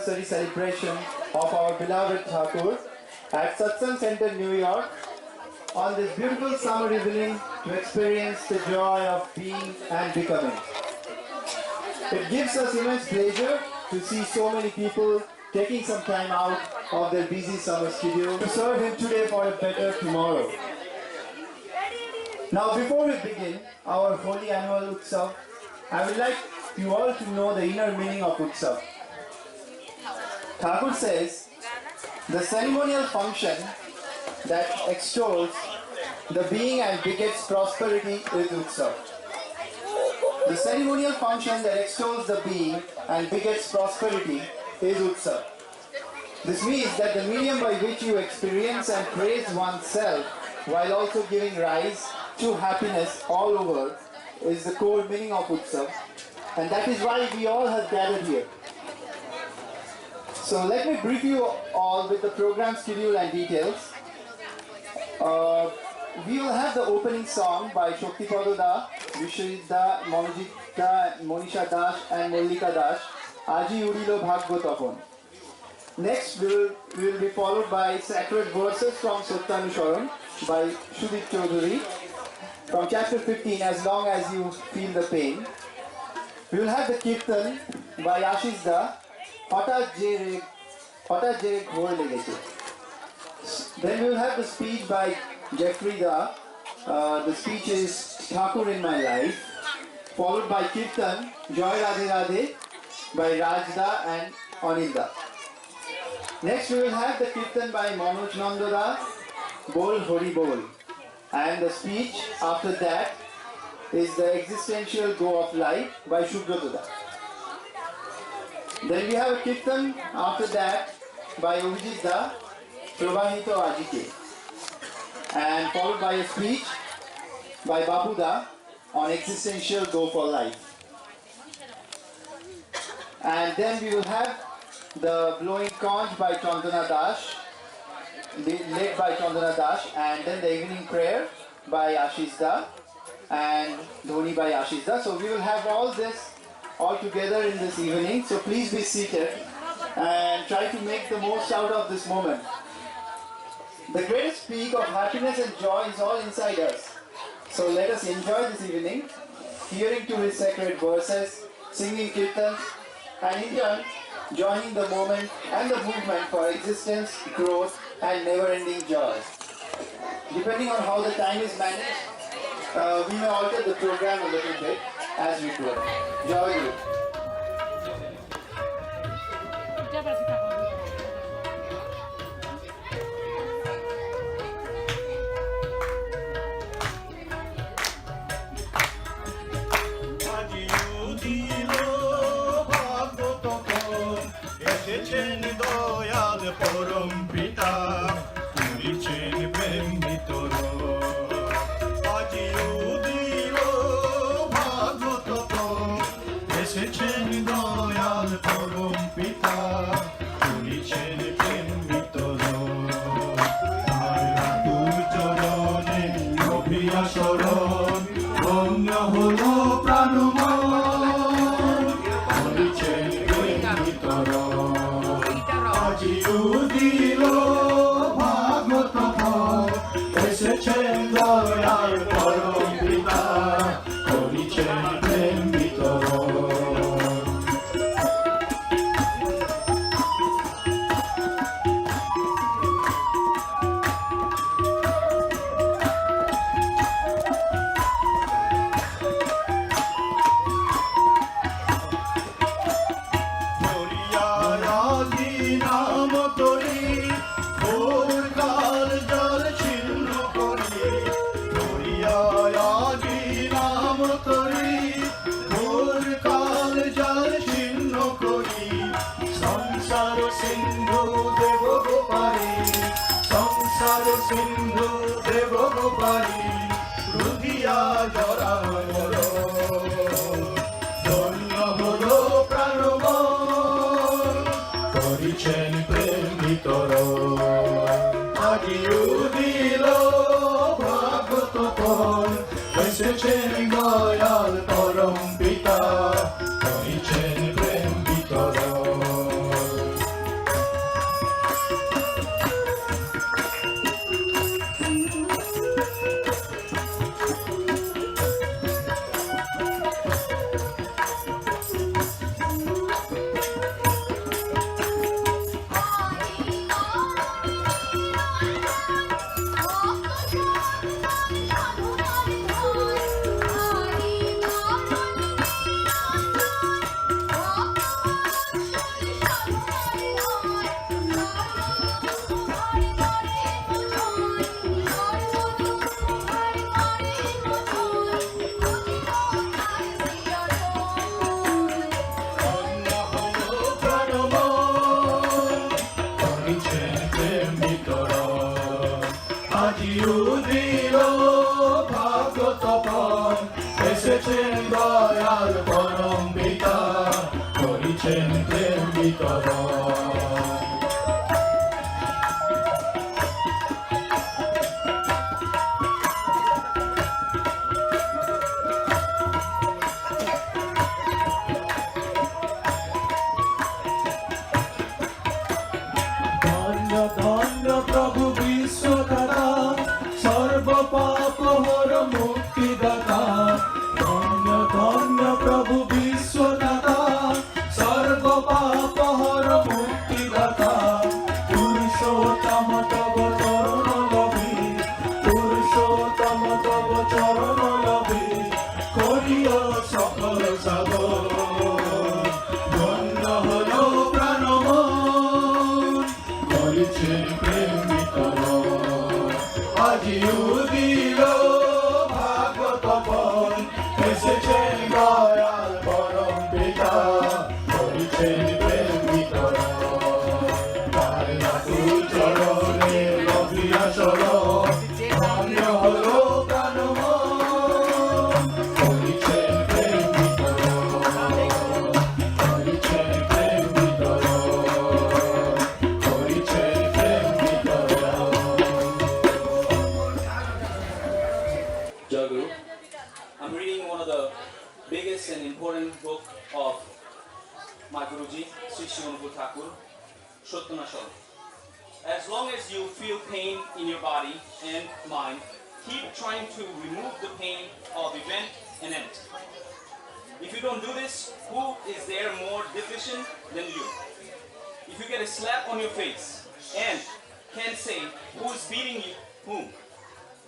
anniversary celebration of our beloved Thakur at Satsang Center, New York, on this beautiful summer evening to experience the joy of being and becoming. It gives us immense pleasure to see so many people taking some time out of their busy summer schedule to serve him today for a better tomorrow. Now, before we begin our holy annual Utshav, I would like you all to know the inner meaning of Utshav. Thakur says, the ceremonial function that extols the being and begets prosperity is Utshav. The ceremonial function that extols the being and begets prosperity is Utshav. This means that the medium by which you experience and praise oneself while also giving rise to happiness all over is the core meaning of Utshav, and that is why we all have gathered here. So let me brief you all with the program schedule and details. We will have the opening song by Shaktipada Da, Vishwajit Da, Monojit Da, Monisha Das and Mallika Das, Aji Udilo Bhagyo Topon. Next we will be followed by sacred verses from Sattanusharan by Sudip Chaudhary from chapter 15, As Long As You Feel the Pain. We will have the Kirtan by Ashish Da, Hota Je Ghor Legeche. Then we will have the speech by Jeffrey Da. The speech is Thakur in My Life, followed by Kirtan, Joy Radhe Radhe by Raj Da and Anil Da. Next we will have the Kirtan by Manoj Nanda Da, Bol Hori Bol. And the speech after that is the Existential Go of Life by Shubrata Da. Then we have a Kirtan after that by Abhijit Da, Prabhahito Ajike, and followed by a speech by Babu Da on Existential Go for Life. And then we will have the Blowing Conch by Chandana Das, led by Chandana Das, and then the evening prayer by Ashish Da and Dhoni by Ashish Da. So we will have all this all together in this evening. So please be seated and try to make the most out of this moment. The greatest peak of happiness and joy is all inside us. So let us enjoy this evening, hearing to his sacred verses, singing kirtans, and in turn joining the moment and the movement for existence, growth and never-ending joy. Depending on how the time is managed, we may alter the program a little bit as we go. Joy Guru. এসেছেন দয়াল পরম পিতা, তুলিছেন প্রেম ভিতর, আজিও দিল ভাগবত। এসেছেন দয়াল পরম পিতা, তুলিছেন প্রেম ভিতর, আর তুর চরণে গভীরা শরণ, ধন্য হলো প্রাণমন, তুলিছেন প্রেম ভিতর। আজিও দিল ভাগবত ফল, এসেছেন দয়াল পরম পিতা, করিছেন প্রেম বিতরণ। সিন্ধু দেব গোপালী, রুধিয়া জরা মর, ধন্য হলো প্রাণমন, করিছেন প্রেম ভিতর। আজিও দিল ভাগবত ফল, এসেছেন দয়াল পরম পিতা, করিছেন প্রেম ভিতর। আজি উদিল ভাগ্য তপন এসেছেন দয়াল পরম পিতা করিছেন প্রেম বিতরণ ধন্য ধন্য প্রভু বিশ্বদাতা সর্ব পাপ হর মুক্তিদাতা ধন্য ধন্য প্রভু বিশ্বদাতা সর্ব পাপ হর মুক্তিদাতা পুরুষোত্তম তব চরণ লভি পুরুষোত্তম তব চরণ লভি করিও সকল সাধন ধন্য হলো প্রাণমন করিছেন প্রেম বিতরণ আজি উদিল ভাগ্য তপন এসেছেন দয়াল পরম পিতা করিছেন প্রেম বিতরণ তার আকুল চরণে লভিয়া শরণ ধন্য হলো প্রাণমন করিছেন প্রেম বিতরণ করিছেন প্রেম বিতরণ করিছেন প্রেম বিতরণ Jaguru. I'm reading one of the biggest and important book of my Guruji, Sri Shivanupur Thakur, Shottanashal. As long as you feel pain in your body and mind, keep trying to remove the pain of event and end. If you don't do this, who is there more deficient than you? If you get a slap on your face and can't say who is beating you, whom,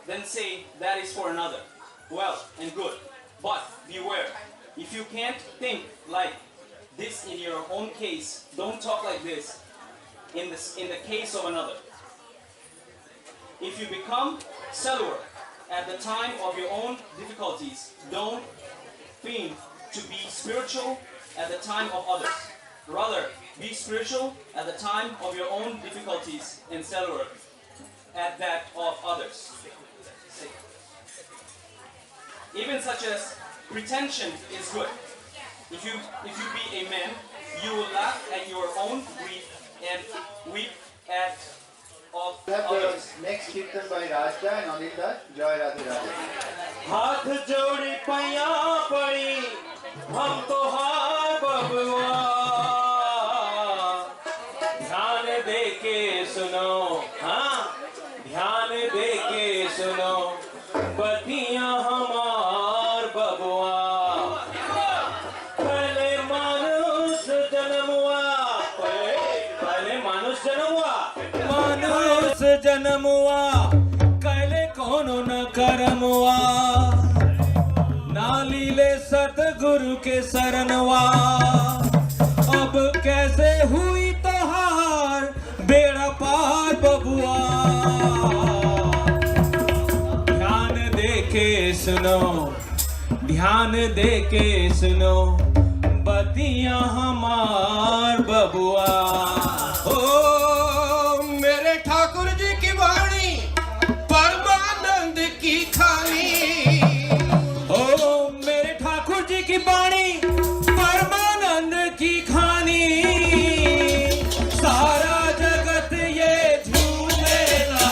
then say that is for another. Well and good, but beware. If you can't think like this in your own case, don't talk like this in the case of another. If you become cellular at the time of your own difficulties, don't feign to be spiritual at the time of others. Rather, be spiritual at the time of your own difficulties and cellular at that of others. Even such as pretension is good. If you be a man, you will laugh at your own grief and weep at of others. Next Kirtan by Rajda and Anil Das. Joy Radhe Radhe. हाथ जोड़ी पैया पड़ी हम तो हार बबुआ ध्यान दे के सुनो हाँ ध्यान दे के सुनो बतिया हमार बबुआ पहले मानुष जन्म हुआ पहले मानुष जन्म हुआ मानुष जन्म हुआ कैले कोनो न करम हुआ नालीले सतगुरु के शरणवा अब कैसे हुई तोहार बेड़ा पार बबुआ ध्यान दे के सुनो ध्यान दे के सुनो बतिया हमार बबुआ ओ मेरे ठाकुर जी की वाणी परमानंद की खानी ओ मेरे ठाकुर जी की वाणी परमानंद की खानी सारा जगत ये झूमेला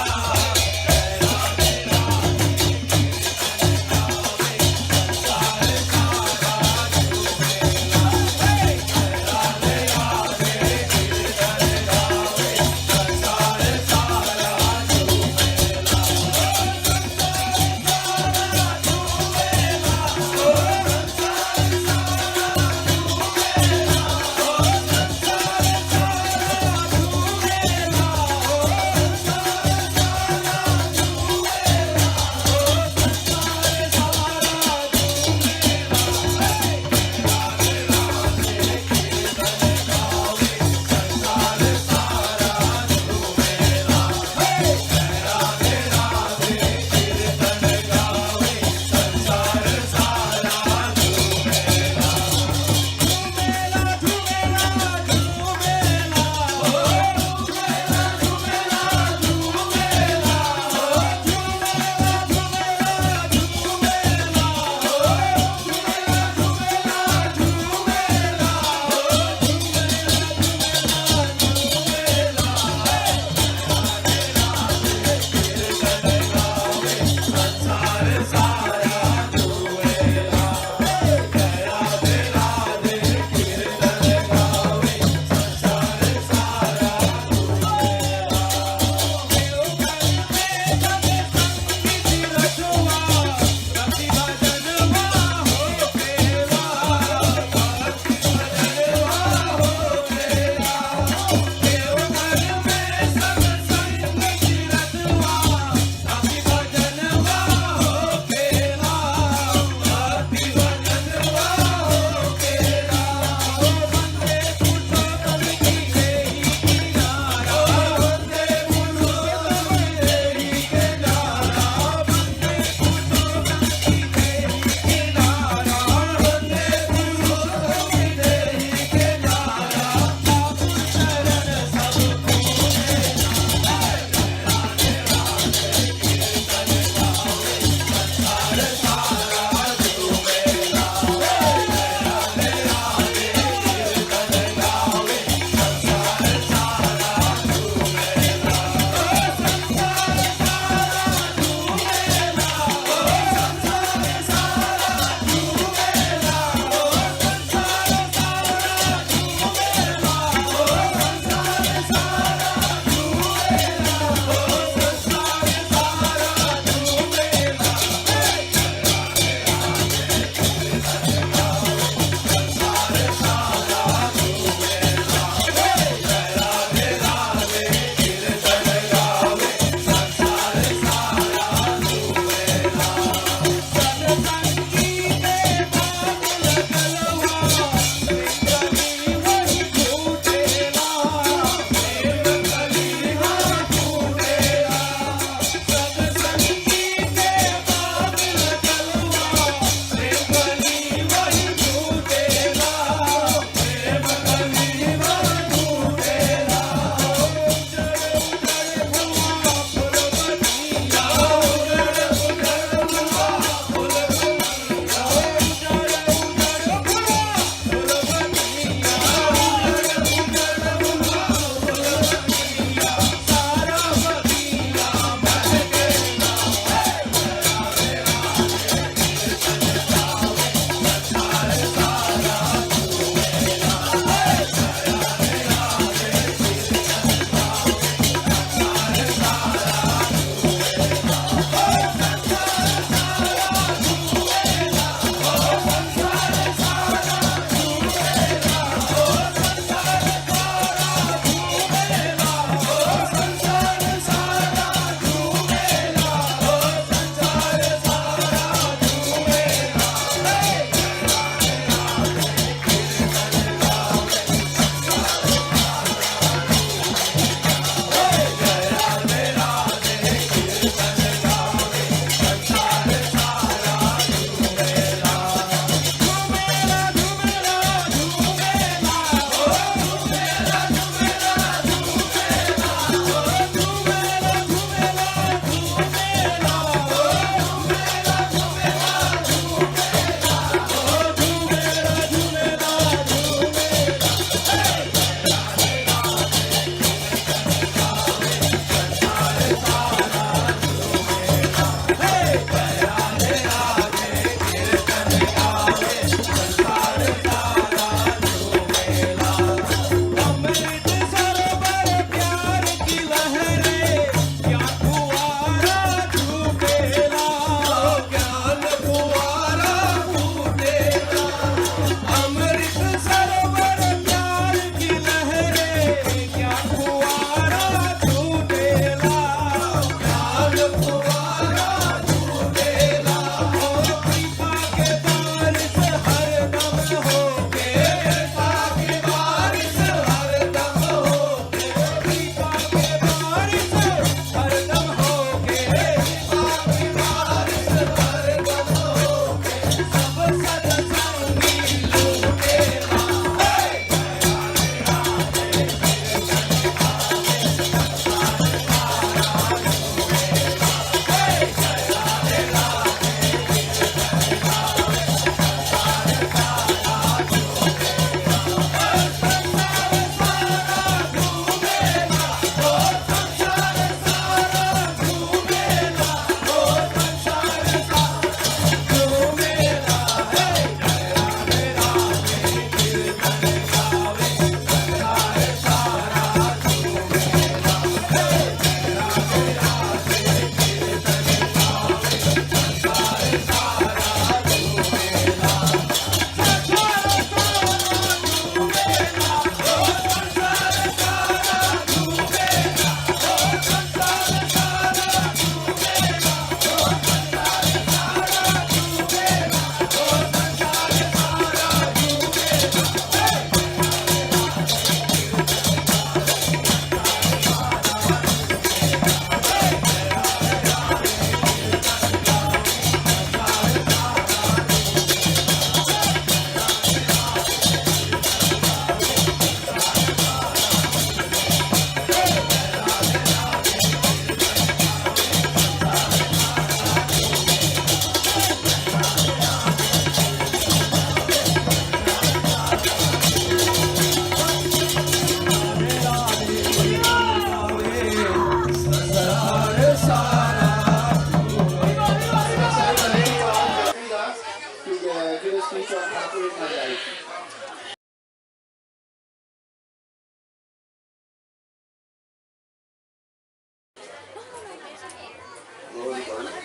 everybody.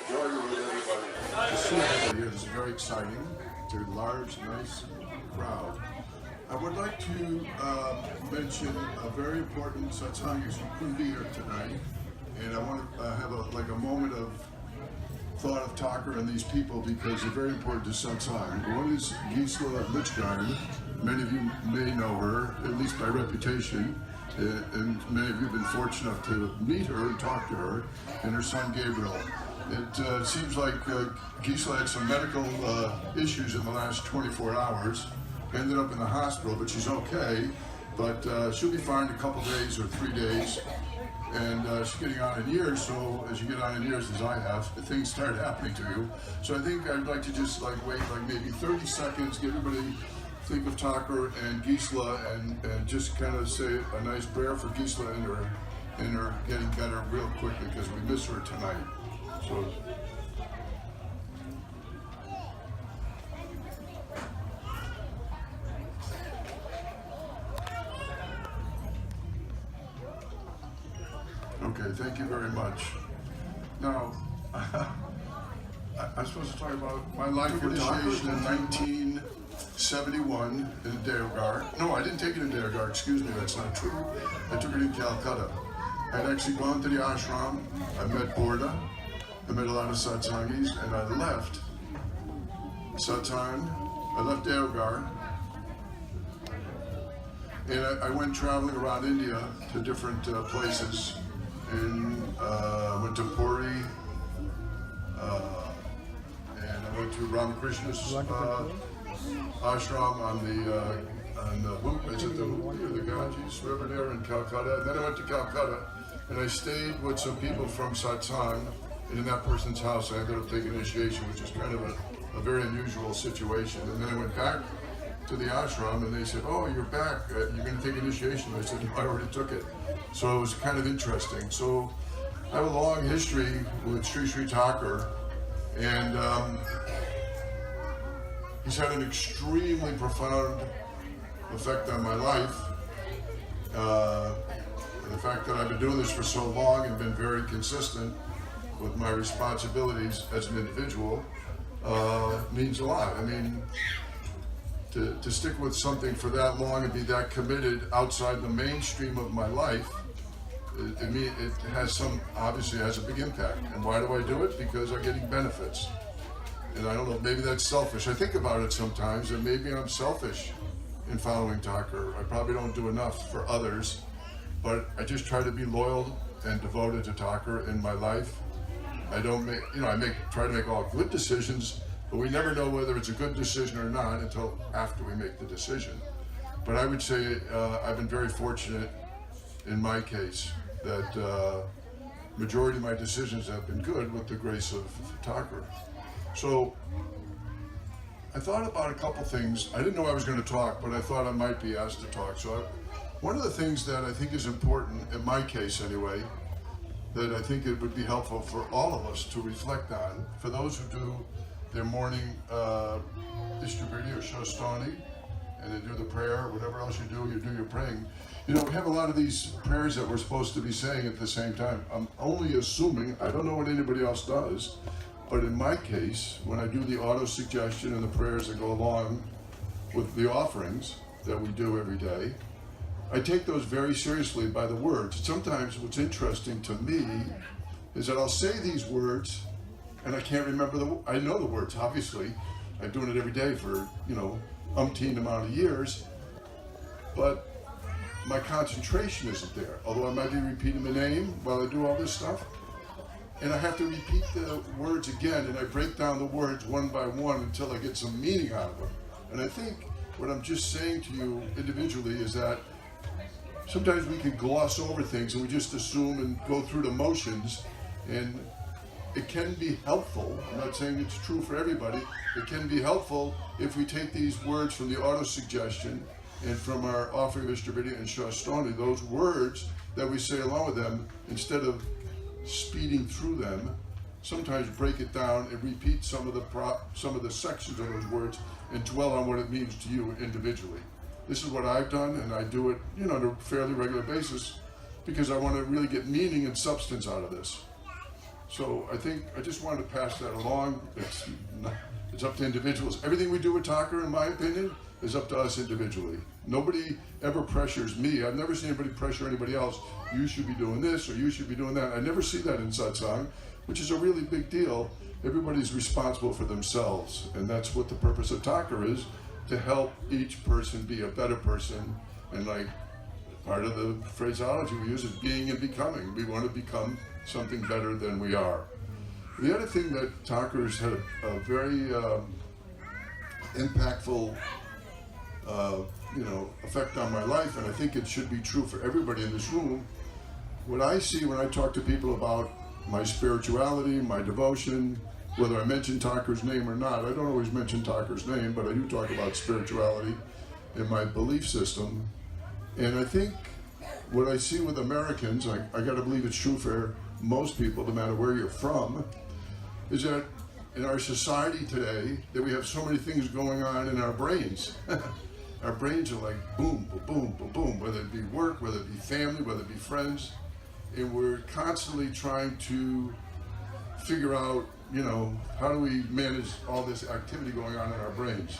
Joy with everybody. To see everybody is very exciting. It's a large, nice crowd. I would like to mention a very important satsang who couldn't be here tonight, and I want to have a moment of thought of Thakur and these people because they're very important to satsang. One is Gisela Lichgarn. Many of you may know her, at least by reputation, and many of you have been fortunate enough to meet her and talk to her, and her son Gabriel. It seems like Gisela had some medical issues in the last 24 hours. Ended up in the hospital, but she's okay. But she'll be fine in a couple days or 3 days. And she's getting on in years, so as you get on in years, as I have, things start happening to you. So I think I'd like to just wait maybe 30 seconds, get everybody think of Thakur and Gisela, and just kind of say a nice prayer for Gisela and her getting better real quickly because we miss her tonight. So. Okay, thank you very much. Now, I'm supposed to talk about my life initiation in 1971 in Deogar. No, I didn't take it in Deogar, excuse me, that's not true. I took it in Calcutta. I'd actually gone to the ashram, I met Borda, I met a lot of satsangis, and I left Satsang, I left Deogar, and I went traveling around India to different places. And went to Puri, and I went to Ramakrishna's ashram on the Ganges River there in Calcutta. And then I went to Calcutta, and I stayed with some people from Satsang, and in that person's house I ended up taking initiation, which is kind of a very unusual situation. And then I went back to the ashram, and they said, "Oh, you're back. You're going to take initiation." I said, "No, I already took it." So it was kind of interesting. So I have a long history with Sri Sri Thakur, and he's had an extremely profound effect on my life. And the fact that I've been doing this for so long and been very consistent with my responsibilities as an individual means a lot. I mean, to stick with something for that long and be that committed outside the mainstream of my life, it has obviously has a big impact. And why do I do it? Because I'm getting benefits. And I don't know, maybe that's selfish. I think about it sometimes, and maybe I'm selfish in following Thakur. I probably don't do enough for others, but I just try to be loyal and devoted to Thakur in my life. I don't make, try to make all good decisions, but we never know whether it's a good decision or not until after we make the decision. But I would say I've been very fortunate in my case that majority of my decisions have been good with the grace of Thakur. So I thought about a couple things. I didn't know I was going to talk, but I thought I might be asked to talk. So one of the things that I think is important, in my case anyway, that I think it would be helpful for all of us to reflect on, for those who do their morning Ishtabirti or Shastani, and they do the prayer, whatever else you do your praying. We have a lot of these prayers that we're supposed to be saying at the same time. I'm only assuming, I don't know what anybody else does, but in my case, when I do the auto-suggestion and the prayers that go along with the offerings that we do every day, I take those very seriously by the words. Sometimes what's interesting to me is that I'll say these words and I can't remember I know the words, obviously. I'm doing it every day for, umpteen amount of years, but my concentration isn't there. Although I might be repeating the name while I do all this stuff, and I have to repeat the words again, and I break down the words one by one until I get some meaning out of them. And I think what I'm just saying to you individually is that sometimes we can gloss over things and we just assume and go through the motions, and it can be helpful. I'm not saying it's true for everybody. It can be helpful if we take these words from the auto-suggestion and from our offering of Ishtabirti and Shastani, those words that we say along with them, instead of speeding through them, sometimes break it down and repeat some of the sections of those words and dwell on what it means to you individually. This is what I've done, and I do it, on a fairly regular basis because I want to really get meaning and substance out of this. So I think I just wanted to pass that along. It's up to individuals. Everything we do with Tucker, in my opinion, is up to us individually. Nobody ever pressures me. I've never seen anybody pressure anybody else. You should be doing this or you should be doing that. I never see that in Satsang, which is a really big deal. Everybody's responsible for themselves, and that's what the purpose of Tucker is, to help each person be a better person. And like part of the phraseology we use is being and becoming. We want to become something better than we are. The other thing that Tucker's had a very impactful effect on my life, and I think it should be true for everybody in this room. What I see when I talk to people about my spirituality, my devotion, whether I mention Tucker's name or not, I don't always mention Tucker's name, but I do talk about spirituality and my belief system. And I think what I see with Americans, I got to believe it's true for most people, no matter where you're from, is that in our society today, that we have so many things going on in our brains. Our brains are like boom, boom, boom, boom, boom, whether it be work, whether it be family, whether it be friends. And we're constantly trying to figure out, how do we manage all this activity going on in our brains?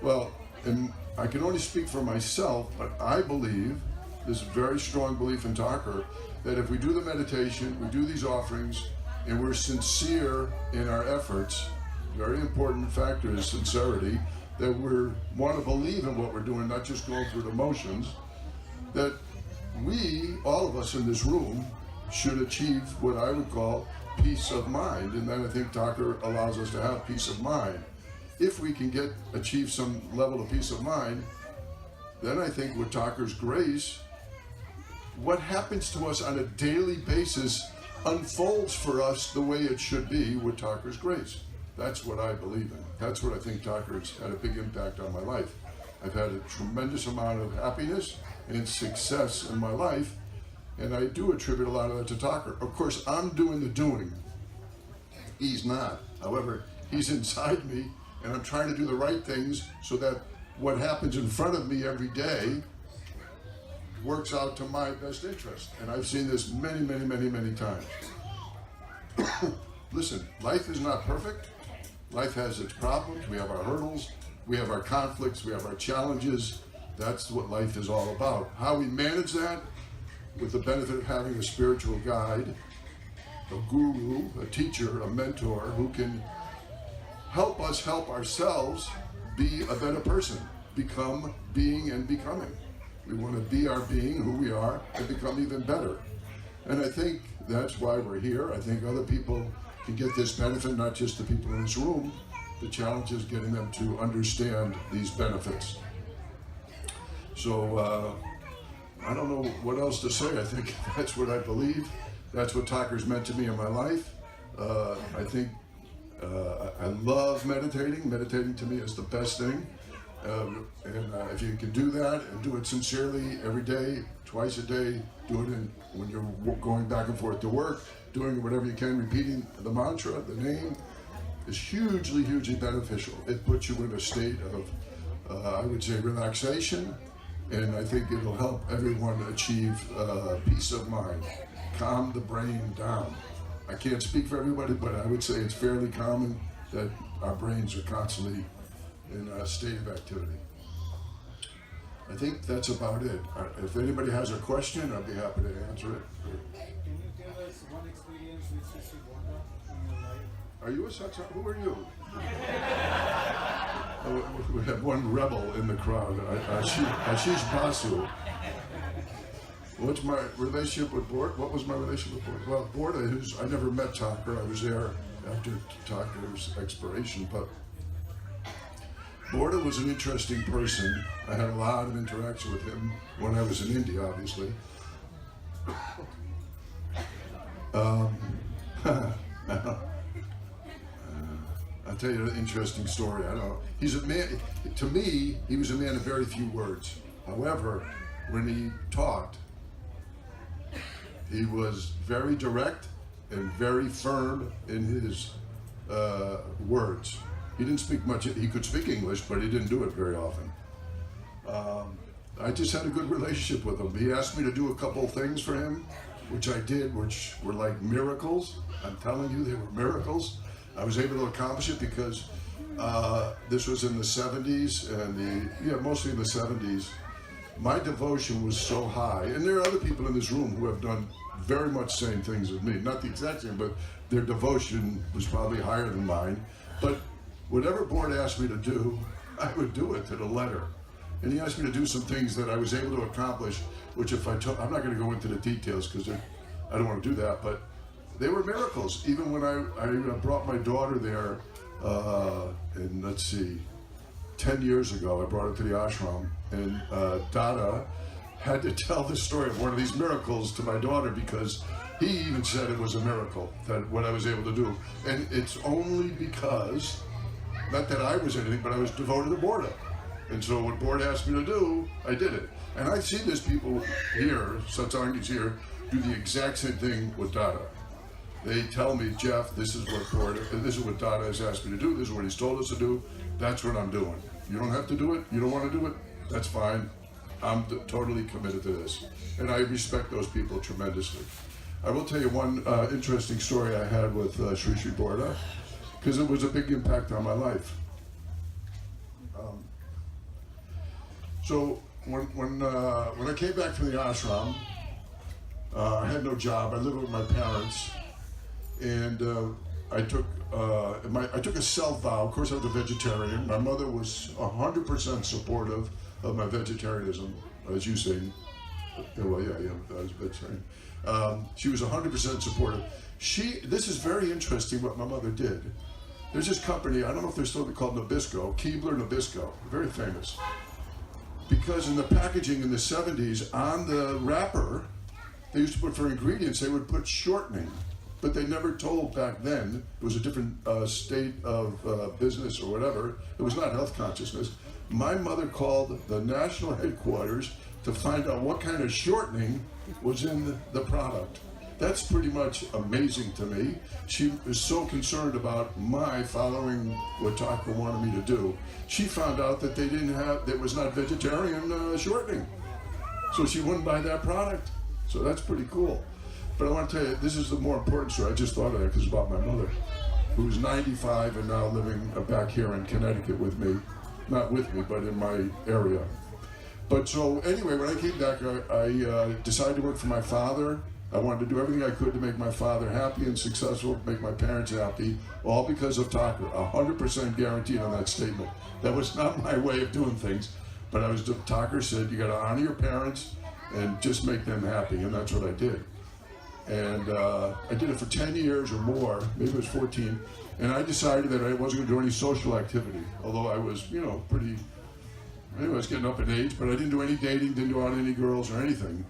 Well, and I can only speak for myself, but I believe, this very strong belief in Tucker, that if we do the meditation, we do these offerings, and we're sincere in our efforts, very important factor is sincerity, that we want to believe in what we're doing, not just going through the motions, that we, all of us in this room, should achieve what I would call peace of mind. And then I think Tucker allows us to have peace of mind. If we can achieve some level of peace of mind, then I think with Tucker's grace, what happens to us on a daily basis unfolds for us the way it should be with Tucker's grace. That's what I believe in. That's what I think Tucker's had a big impact on my life. I've had a tremendous amount of happiness and success in my life, and I do attribute a lot of that to Tucker. Of course, I'm doing the doing. He's not. However, he's inside me, and I'm trying to do the right things so that what happens in front of me every day works out to my best interest. And I've seen this many, many, many, many times. Listen, life is not perfect. Life has its problems. We have our hurdles. We have our conflicts. We have our challenges. That's what life is all about. How we manage that, with the benefit of having a spiritual guide, a guru, a teacher, a mentor, who can help us help ourselves be a better person, become being and becoming. We want to be our being, who we are, and become even better. And I think that's why we're here. I think other people can get this benefit, not just the people in this room. The challenge is getting them to understand these benefits. So I don't know what else to say. I think that's what I believe. That's what Tucker's meant to me in my life. I think I love meditating. Meditating to me is the best thing. And if you can do that and do it sincerely every day, twice a day, do it when you're going back and forth to work, doing whatever you can, repeating the mantra, the name, is hugely, hugely beneficial. It puts you in a state of, I would say, relaxation, and I think it'll help everyone achieve peace of mind, calm the brain down. I can't speak for everybody, but I would say it's fairly common that our brains are constantly in a state of activity. I think that's about it. If anybody has a question, I'll be happy to answer it. Can you tell us one experience with Sri Bonda in your life? Are you a Satsang? Who are you? We have one rebel in the crowd, Ashish Basu. What's my relationship with Borda? What was my relationship with Borda? Well, Borda, I never met Tucker. I was there after Tucker's expiration, but Borda was an interesting person. I had a lot of interaction with him when I was in India, obviously. I'll tell you an interesting story. I don't know. He's a man, to me, he was a man of very few words. However, when he talked, he was very direct and very firm in his words. He didn't speak much. He could speak English, but he didn't do it very often. I just had a good relationship with him. He asked me to do a couple of things for him, which I did, which were like miracles. I'm telling you, they were miracles. I was able to accomplish it because this was in the 70s and mostly in the 70s. My devotion was so high, and there are other people in this room who have done very much same things as me. Not the exact same, but their devotion was probably higher than mine. But whatever Board asked me to do, I would do it to the letter. And he asked me to do some things that I was able to accomplish, which if I'm not going to go into the details because I don't want to do that, but they were miracles. Even when I brought my daughter there, and let's see, 10 years ago, I brought her to the ashram, and Dada had to tell the story of one of these miracles to my daughter because he even said it was a miracle, that what I was able to do. And it's only because, not that I was anything, but I was devoted to Borda. And so what Board asked me to do, I did it. And I see this people here, Satsangis here, do the exact same thing with Dada. They tell me, Jeff, this is what Dada has asked me to do, this is what he's told us to do, that's what I'm doing. You don't have to do it, you don't want to do it, that's fine. I'm totally committed to this. And I respect those people tremendously. I will tell you one interesting story I had with Sri Sri Borda, because it was a big impact on my life. So when I came back from the ashram, I had no job. I lived with my parents, and I took a self vow. Of course, I was a vegetarian. My mother was 100% supportive of my vegetarianism, as you say. Well, yeah, I was a vegetarian. She was 100% supportive. This is very interesting what my mother did. There's this company, I don't know if they're still called Nabisco, Keebler Nabisco, very famous. Because in the packaging in the 70s, on the wrapper, they used to put for ingredients, they would put shortening. But they never told back then, it was a different state of business or whatever, it was not health consciousness. My mother called the national headquarters to find out what kind of shortening was in the product. That's pretty much amazing to me. She was so concerned about my following what Thakur wanted me to do. She found out that there was not vegetarian shortening. So she wouldn't buy that product. So that's pretty cool. But I want to tell you, this is the more important story. I just thought of that because it's about my mother, who's 95 and now living back here in Connecticut with me. Not with me, but in my area. But so anyway, when I came back, I decided to work for my father. I wanted to do everything I could to make my father happy and successful, make my parents happy, all because of Thakur. 100% guaranteed on that statement. That was not my way of doing things, but Thakur said, you got to honor your parents and just make them happy, and that's what I did. And I did it for 10 years or more, maybe it was 14, and I decided that I wasn't going to do any social activity, although I was, I was getting up in age, but I didn't do any dating, didn't go out with any girls or anything.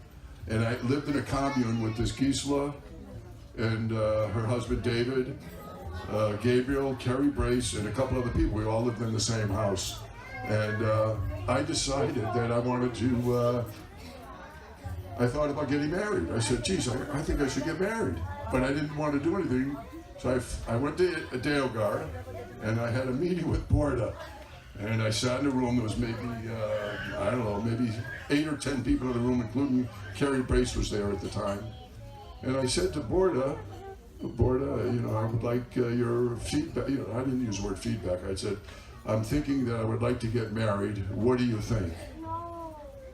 And I lived in a commune with this Gisela and her husband David, Gabriel, Kerry Brace, and a couple other people. We all lived in the same house. And I decided that I wanted to, I thought about getting married. I said, geez, I think I should get married. But I didn't want to do anything. So I went to Deogar and I had a meeting with Borda. And I sat in a room, there was maybe, I don't know, maybe 8 or 10 people in the room, including Kerry Brace was there at the time. And I said to Borda, I would like your feedback. I didn't use the word feedback. I said, I'm thinking that I would like to get married. What do you think?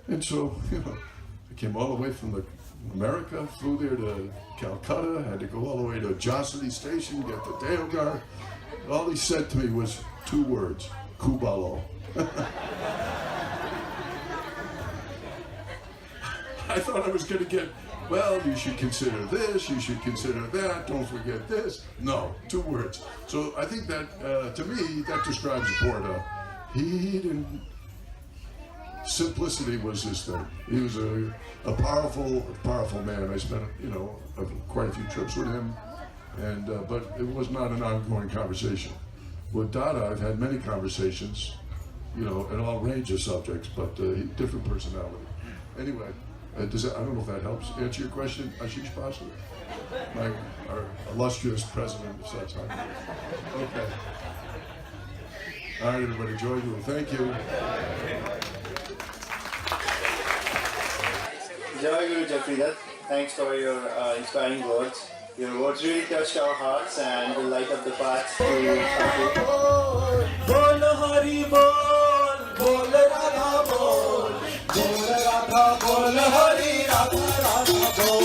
And so, I came all the way from America, flew there to Calcutta, had to go all the way to Jocelyn Station, get to Deogar. All he said to me was 2 words. Kubalo. I thought I was going to get, well, you should consider this, you should consider that, don't forget this. No, 2 words. So I think that, to me, that describes Borda. He didn't, simplicity was his thing. He was a powerful man. I spent, quite a few trips with him, and but it was not an ongoing conversation. With Dada, I've had many conversations, in all range of subjects, but different personality. Anyway, I don't know if that helps answer your question, Ashish Pasha, our illustrious president of Satsang. Okay. All right, everybody, joy you. Thank you. Jai Guru Japridat. Thanks for your inspiring words. Your words really touched our hearts and will light up the path to Thakur. बोल हरि बोल बोल राधा बोल बोल राधा बोल हरि राधा राधा बोल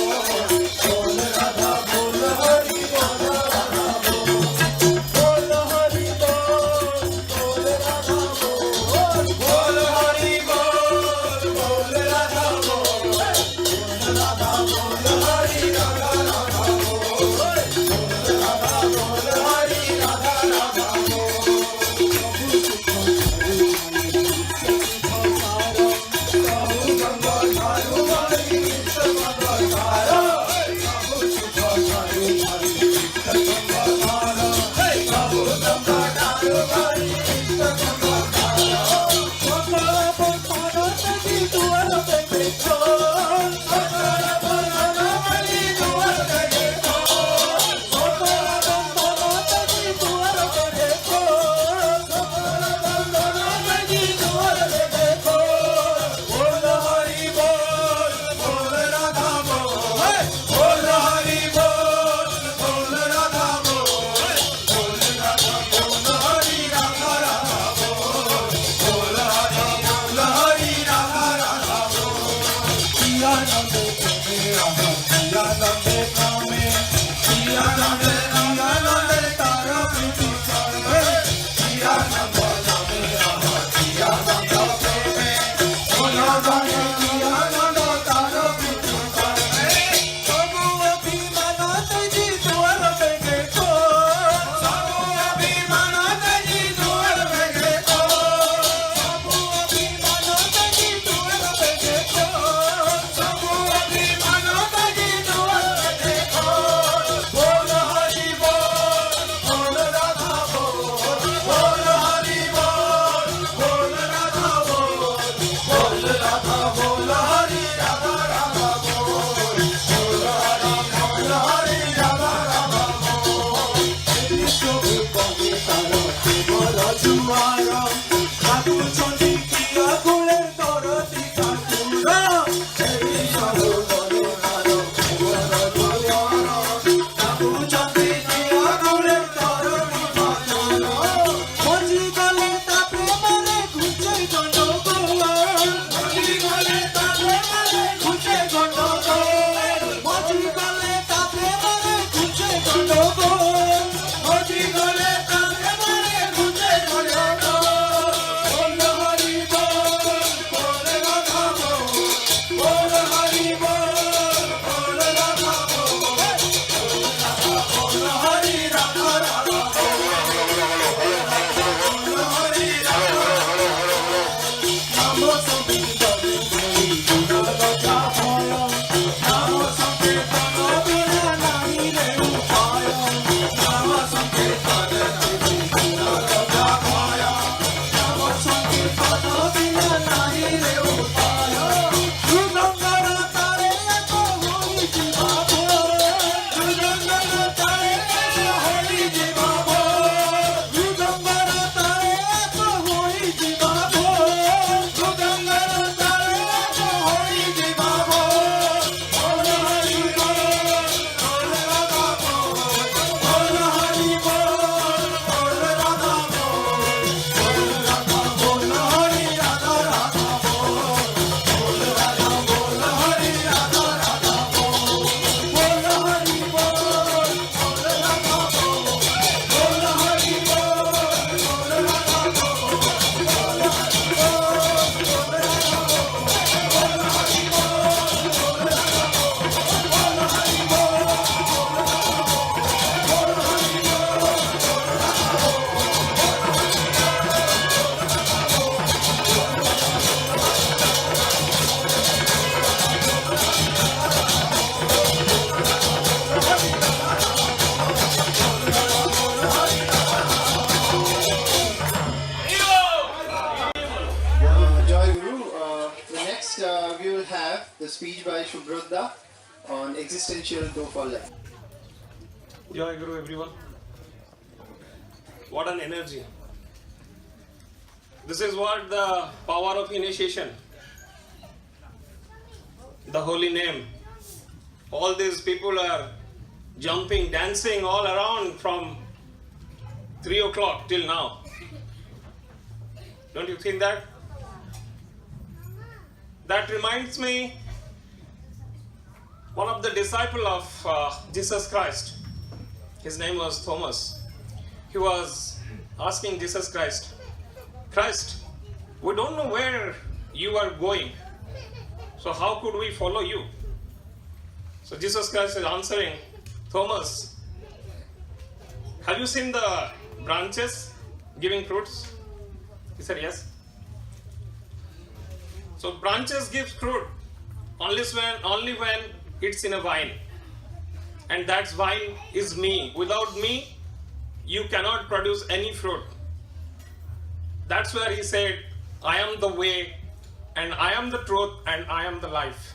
बोल राधा बोल हरि बोल राधा बोल बोल हरि बोल बोल राधा बोल बोल हरि बोल बोल राधा बोल बोल राधा बोल हरि राधा राधा बोल बोल राधा बोल Hari Radha Radha speech by Shubhrodda on existential do for life. Jai Guru everyone. What an energy. This is what the power of initiation, the holy name, all these people are jumping, dancing all around from 3 o'clock till now. Don't you think that? That reminds me one of the disciples of Jesus Christ. His name was Thomas. He was asking Jesus Christ, Christ, we don't know where you are going, so how could we follow you? So Jesus Christ is answering, Thomas, have you seen the branches giving fruits? He said, yes. So branches give fruit only when it's in a vine. And that vine is me. Without me, you cannot produce any fruit. That's where he said, I am the way, and I am the truth, and I am the life.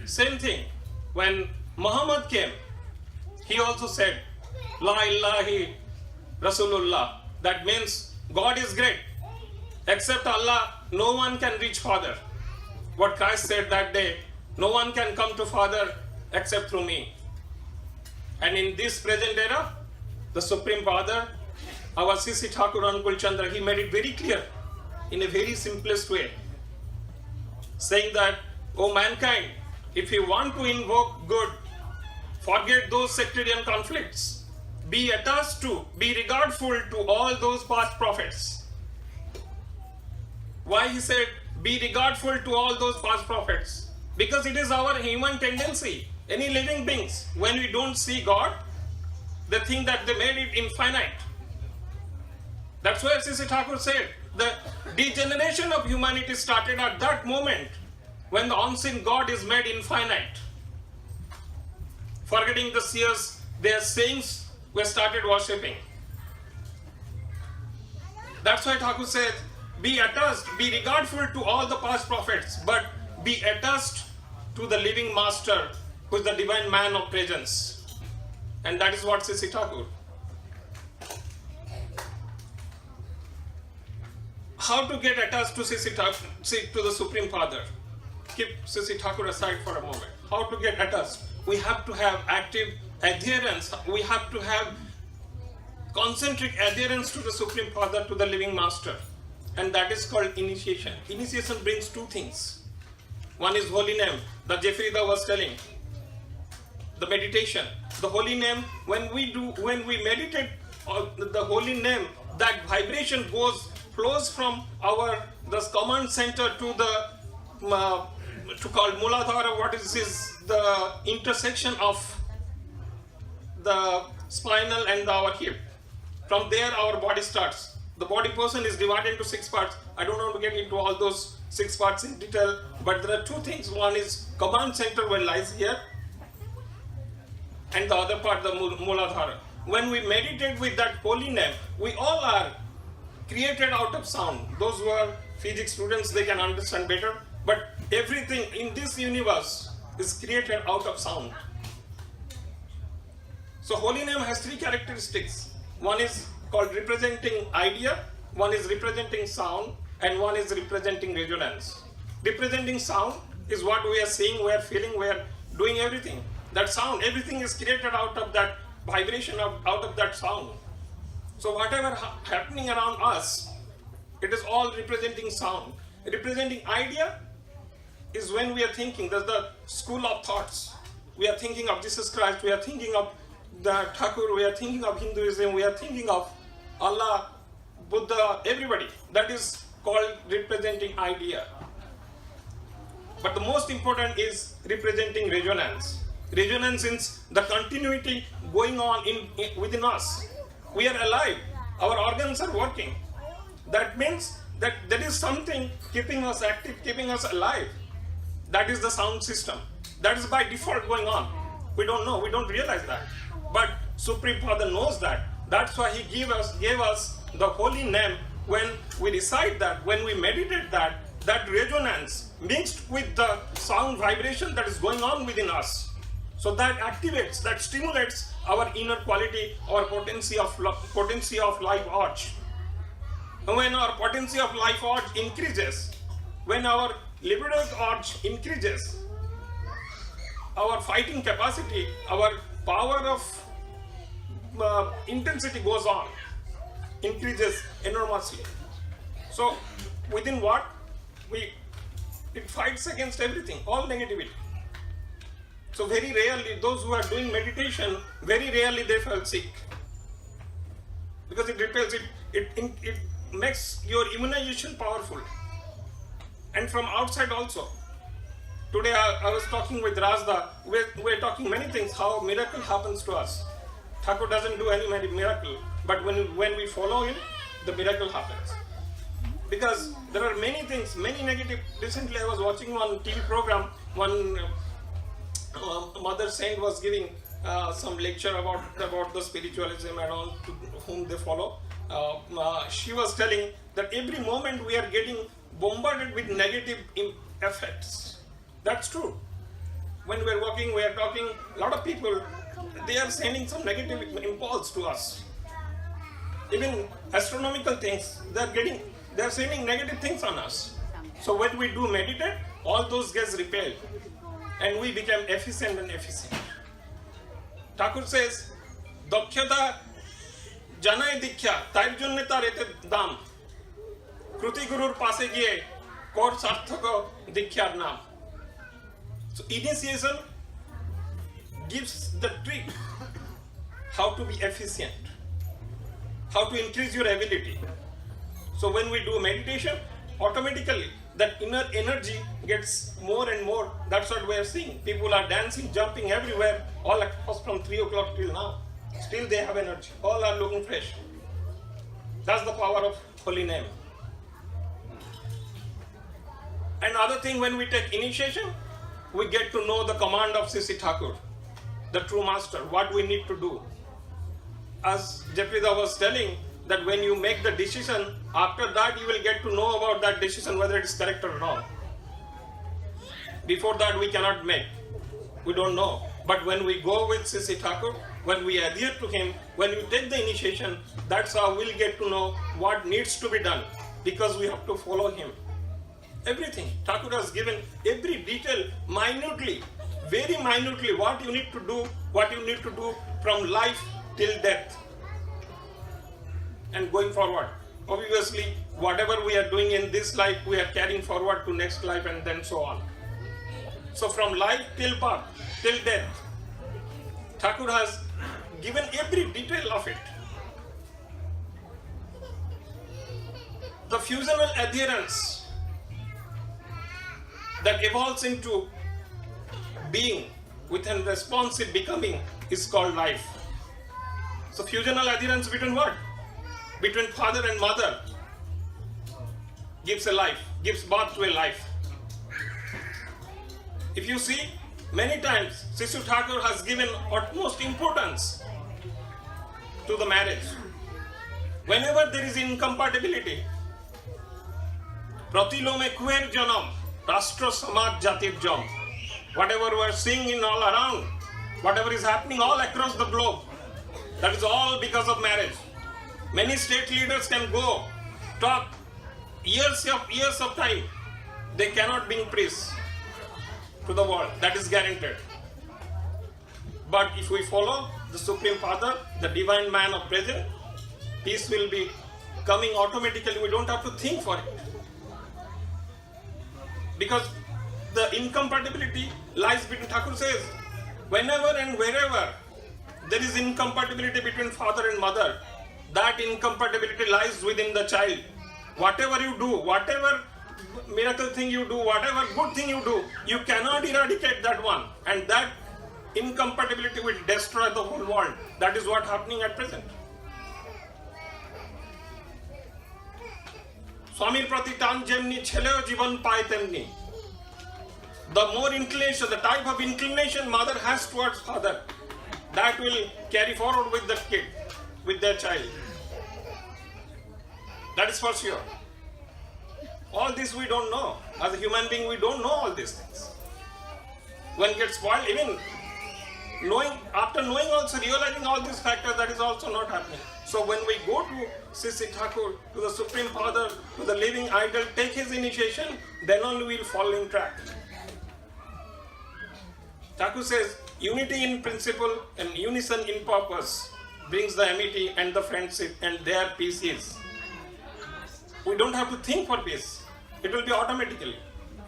Same thing. When Muhammad came, he also said, La ilahi Rasulullah. That means God is great. Except Allah, no one can reach Father. What Christ said that day, no one can come to Father except through me. And in this present era, the Supreme Father, our Sisi Thakur Ankul Chandra, he made it very clear in a very simplest way, saying that, O mankind, if you want to invoke good, forget those sectarian conflicts. Be attached to, be regardful to all those past prophets. Why he said, be regardful to all those past prophets? Because it is our human tendency. Any living beings, when we don't see God, they think that they made it infinite. That's why Sisi Thakur said, the degeneration of humanity started at that moment when the unseen God is made infinite. Forgetting the seers, their saints were started worshipping. That's why Thakur said, be attached, be regardful to all the past prophets, but be attached to the living master, who is the divine man of presence. And that is what Sisi Thakur. How to get attached to Sisi Thakur, to the Supreme Father? Keep Sisi Thakur aside for a moment. How to get attached? We have to have active adherence. We have to have concentric adherence to the Supreme Father, to the living master. And that is called initiation. Initiation brings two things. One is holy name, that Jeffrida was telling. The meditation. The holy name, when we meditate the holy name, that vibration flows from the command center to the called Muladhara, what is the intersection of the spinal and our hip. From there our body starts. The body person is divided into 6 parts. I don't want to get into all those 6 parts in detail, but there are 2 things. One is command center, where lies here, and the other part, the Muladhara. When we meditate with that holy name, we all are created out of sound. Those who are physics students, they can understand better, but everything in this universe is created out of sound. So holy name has 3 characteristics. One is called representing idea, one is representing sound, and one is representing resonance. Representing sound is what we are seeing, we are feeling, we are doing everything. That sound, everything is created out of that vibration, out of that sound. So whatever happening around us, it is all representing sound. Representing idea is when we are thinking. There's the school of thoughts. We are thinking of Jesus Christ, we are thinking of the Thakur, we are thinking of Hinduism, we are thinking of Allah, Buddha, everybody. That is called representing idea. But the most important is representing resonance. Resonance is the continuity going on within us. We are alive. Our organs are working. That means that there is something keeping us active, keeping us alive. That is the sound system. That is by default going on. We don't know, we don't realize that. But Supreme Father knows that. That's why He gave us the holy name. When we recite that, when we meditate that resonance mixed with the sound vibration that is going on within us. So that activates, that stimulates our inner quality, our potency of life urge. And when our potency of life urge increases, when our libidinous urge increases, our fighting capacity, our power of intensity goes on, increases enormously. So within what? It fights against everything, all negativity. So very rarely, those who are doing meditation, very rarely they feel sick. Because it repels, it makes your immunization powerful. And from outside also. Today I was talking with Rajda, we're talking many things, how miracle happens to us. Thakur doesn't do any miracle, but when we follow him, the miracle happens. Because there are many things, many negative. Recently I was watching one TV program, one mother saint was giving some lecture about the spiritualism and all to whom they follow. She was telling that every moment we are getting bombarded with negative effects. That's true. When we are walking, we are talking, a lot of people, they are sending some negative impulse to us. Even astronomical things, they are sending negative things on us. So when we do meditate, all those gets repelled and we become efficient and efficient. Thakur says, Dakhyata janai dikhya, tair jonne tar ete dam. Kruti gurur pase giye, kor sarthako dikhyar naam. So initiation gives the trick how to be efficient, how to increase your ability. So when we do meditation, automatically that inner energy gets more and more. That's what we are seeing. People are dancing, jumping everywhere, all across from 3 o'clock till now. Still they have energy. All are looking fresh. That's the power of holy name. Another thing, when we take initiation, we get to know the command of Sisi Thakur, the true master, what we need to do. As Japrida was telling, that when you make the decision, after that you will get to know about that decision whether it is correct or wrong. Before that we cannot make. We don't know. But when we go with Sisi Thakur, when we adhere to him, when you take the initiation, that's how we'll get to know what needs to be done, because we have to follow him. Everything. Thakur has given every detail minutely, very minutely, what you need to do from life till death. And going forward. Obviously, whatever we are doing in this life, we are carrying forward to next life and then so on. So from life till birth, till death, Thakur has given every detail of it. The fusional adherence that evolves into being with a responsive becoming is called life. So fusional adherence between what? Between father and mother gives a life, gives birth to a life. If you see, many times Sisi Thakur has given utmost importance to the marriage. Whenever there is incompatibility, Pratilo me kuer janam, Rashtra Samaj Jatir Jam. Whatever we are seeing in all around, whatever is happening all across the globe, that is all because of marriage. Many state leaders can go, talk years of time. They cannot bring peace to the world. That is guaranteed. But if we follow the Supreme Father, the divine man of present, peace will be coming automatically. We don't have to think for it. Because the incompatibility lies between, Thakur says, whenever and wherever there is incompatibility between father and mother, that incompatibility lies within the child. Whatever you do, whatever miracle thing you do, whatever good thing you do, you cannot eradicate that one. And that incompatibility will destroy the whole world. That is what's happening at present. Swamir prati tan jemni chheleo jivan paye temni. The more inclination, the type of inclination mother has towards father, that will carry forward with the kid, with their child. That is for sure. All this we don't know. As a human being, we don't know all these things. When it gets spoiled, even after knowing also, realizing all these factors, that is also not happening. So when we go to Sisi Thakur, to the Supreme Father, to the living idol, take his initiation, then only we will fall in track. Thakur says, unity in principle and unison in purpose brings the amity and the friendship, and their peace is. We don't have to think for peace. It will be automatically.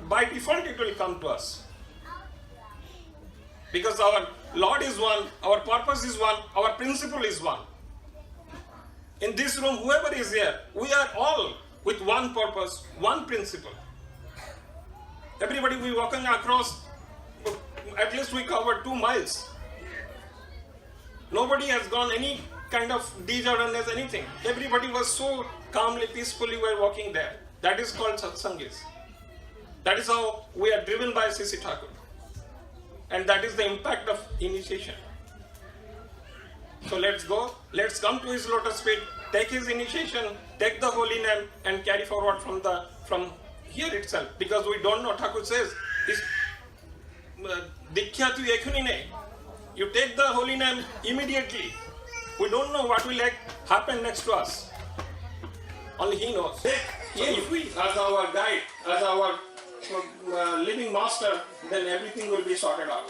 By default, it will come to us. Because our Lord is one, our purpose is one, our principle is one. In this room, whoever is here, we are all with one purpose, one principle. Everybody we walking across, at least we covered 2 miles. Nobody has gone any kind of disorderliness, anything. Everybody was so calmly, peacefully were walking there. That is called Satsangis. That is how we are driven by Sisi Thakur. And that is the impact of initiation. So let's go, let's come to his lotus feet, take his initiation, take the holy name and carry forward from here itself. Because we don't know, Thakur says, Dikhya tu ekhuni nahi. You take the holy name immediately. We don't know what will happen next to us. Only he knows. If we, as our guide, as our living master, then everything will be sorted out.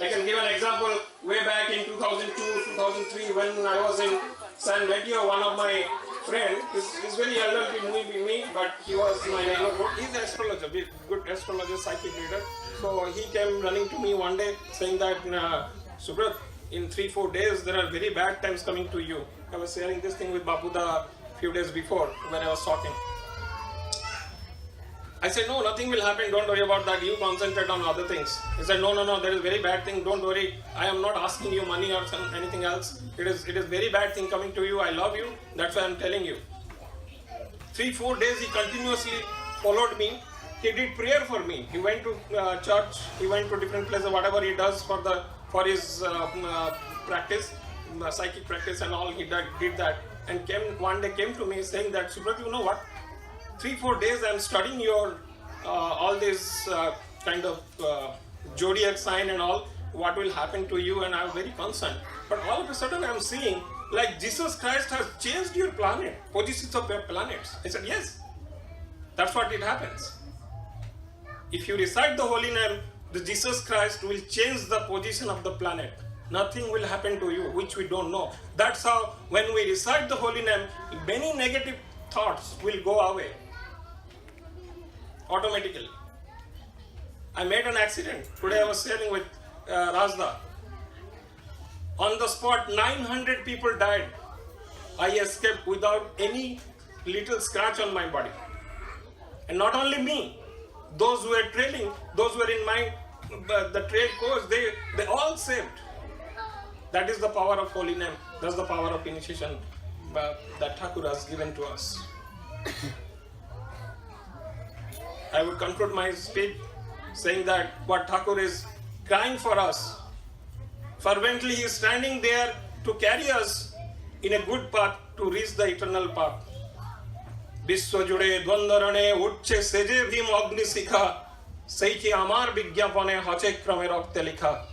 I can give an example. Way back in 2002, 2003, when I was in San Mateo, one of my friends, he's very elderly to me, but he was my neighborhood. He's an astrologer, good astrologer, psychic reader. So he came running to me one day saying that, Subrat, in 3-4 days, there are very bad times coming to you. I was sharing this thing with Bapuda a few days before when I was talking. I said, no, nothing will happen, don't worry about that, you concentrate on other things. He said, no, there is very bad thing, don't worry, I am not asking you money or anything else. It is very bad thing coming to you, I love you, that's why I am telling you. 3-4 days he continuously followed me, he did prayer for me, he went to church, he went to different places, whatever he does for his practice, psychic practice and all, he did that. And one day came to me saying that, Subrat, you know what? 3-4 days I am studying your all this kind of zodiac sign and all, what will happen to you, and I am very concerned. But all of a sudden I am seeing like Jesus Christ has changed your planet, positions of your planets. I said, yes, that's what it happens. If you recite the holy name, the Jesus Christ will change the position of the planet. Nothing will happen to you which we don't know. That's how when we recite the holy name, many negative thoughts will go away automatically. I made an accident. Today I was sailing with Rajda. On the spot, 900 people died. I escaped without any little scratch on my body. And not only me, those who were trailing, those who were in my the trail course, they all saved. That is the power of holy name. That's the power of initiation that Thakur has given to us. I would conclude my speech saying that what Thakur is crying for us, fervently he is standing there to carry us in a good path to reach the eternal path. Biswa jude dwandarane utche seje bhim agni sikha, seiki amar vigyapane hache krame rakte likha.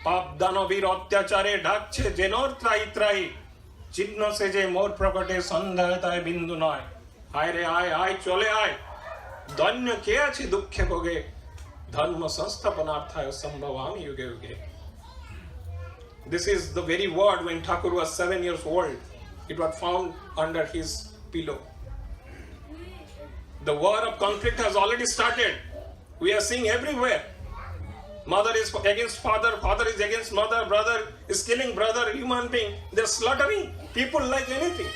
Pap danovir অত্যাচারে ডাকছে জেনর ত্রাই ত্রাই চিহ্ন সেজে মোর প্রকটে সন্ধ্যায় বিন্দু নয় আয় রে আয় আয় চলে আয় দৈন্য কে আছে দুঃখে ভোগে ধর্ম সংস্থাপনার্থায় সম্ভবামি যুগে যুগে. This is the very word when Thakur was 7 years old. It was found under his pillow. The war of conflict has already started. We are seeing everywhere. Mother is against father, father is against mother, brother is killing brother, human being. They are slaughtering people like anything.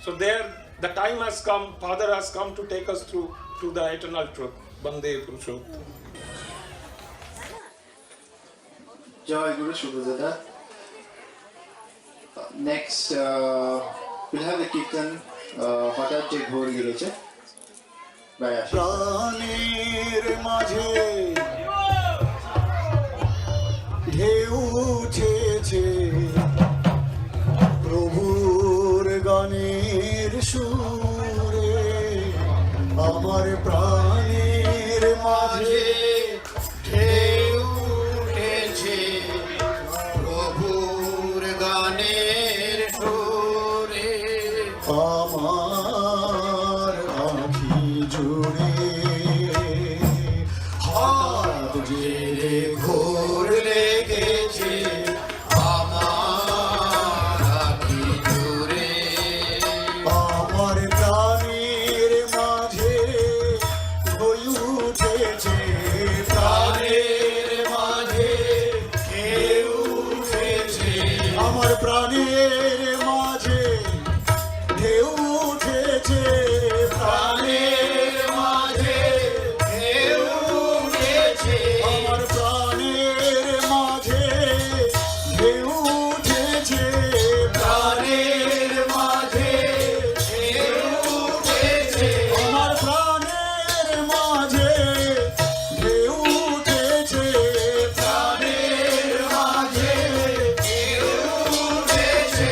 So there, the time has come, Father has come to take us through to the eternal truth. Bande Purushottam. Jai Guru Shubhadada. Next, we'll have the Kirtan, Hatat Je Ghor Gireche. প্রাণের মাঝে ঢেউ উঠেছে প্রভুর গানের সুরে আমার প্রাণের মাঝে ঢেউ উঠেছে প্রভুর গানের সুরে আমার জুড়ে লেগেছে আমার আখি জুড়ে। আমার প্রাণের মাঝে হই উঠেছে, প্রাণের মাঝে ঢেউ উঠেছে। আমার প্রাণের মাঝে ঢেউ উঠেছে, প্রাণের মাঝে ঢেউ উঠেছে। আমার প্রাণের মাঝে ঢেউ উঠেছে, প্রাণের মাঝে ঢেউ উঠেছে। আমার প্রাণের মাঝে ঢেউ উঠেছে, প্রাণের মাঝে ঢেউ উঠেছে।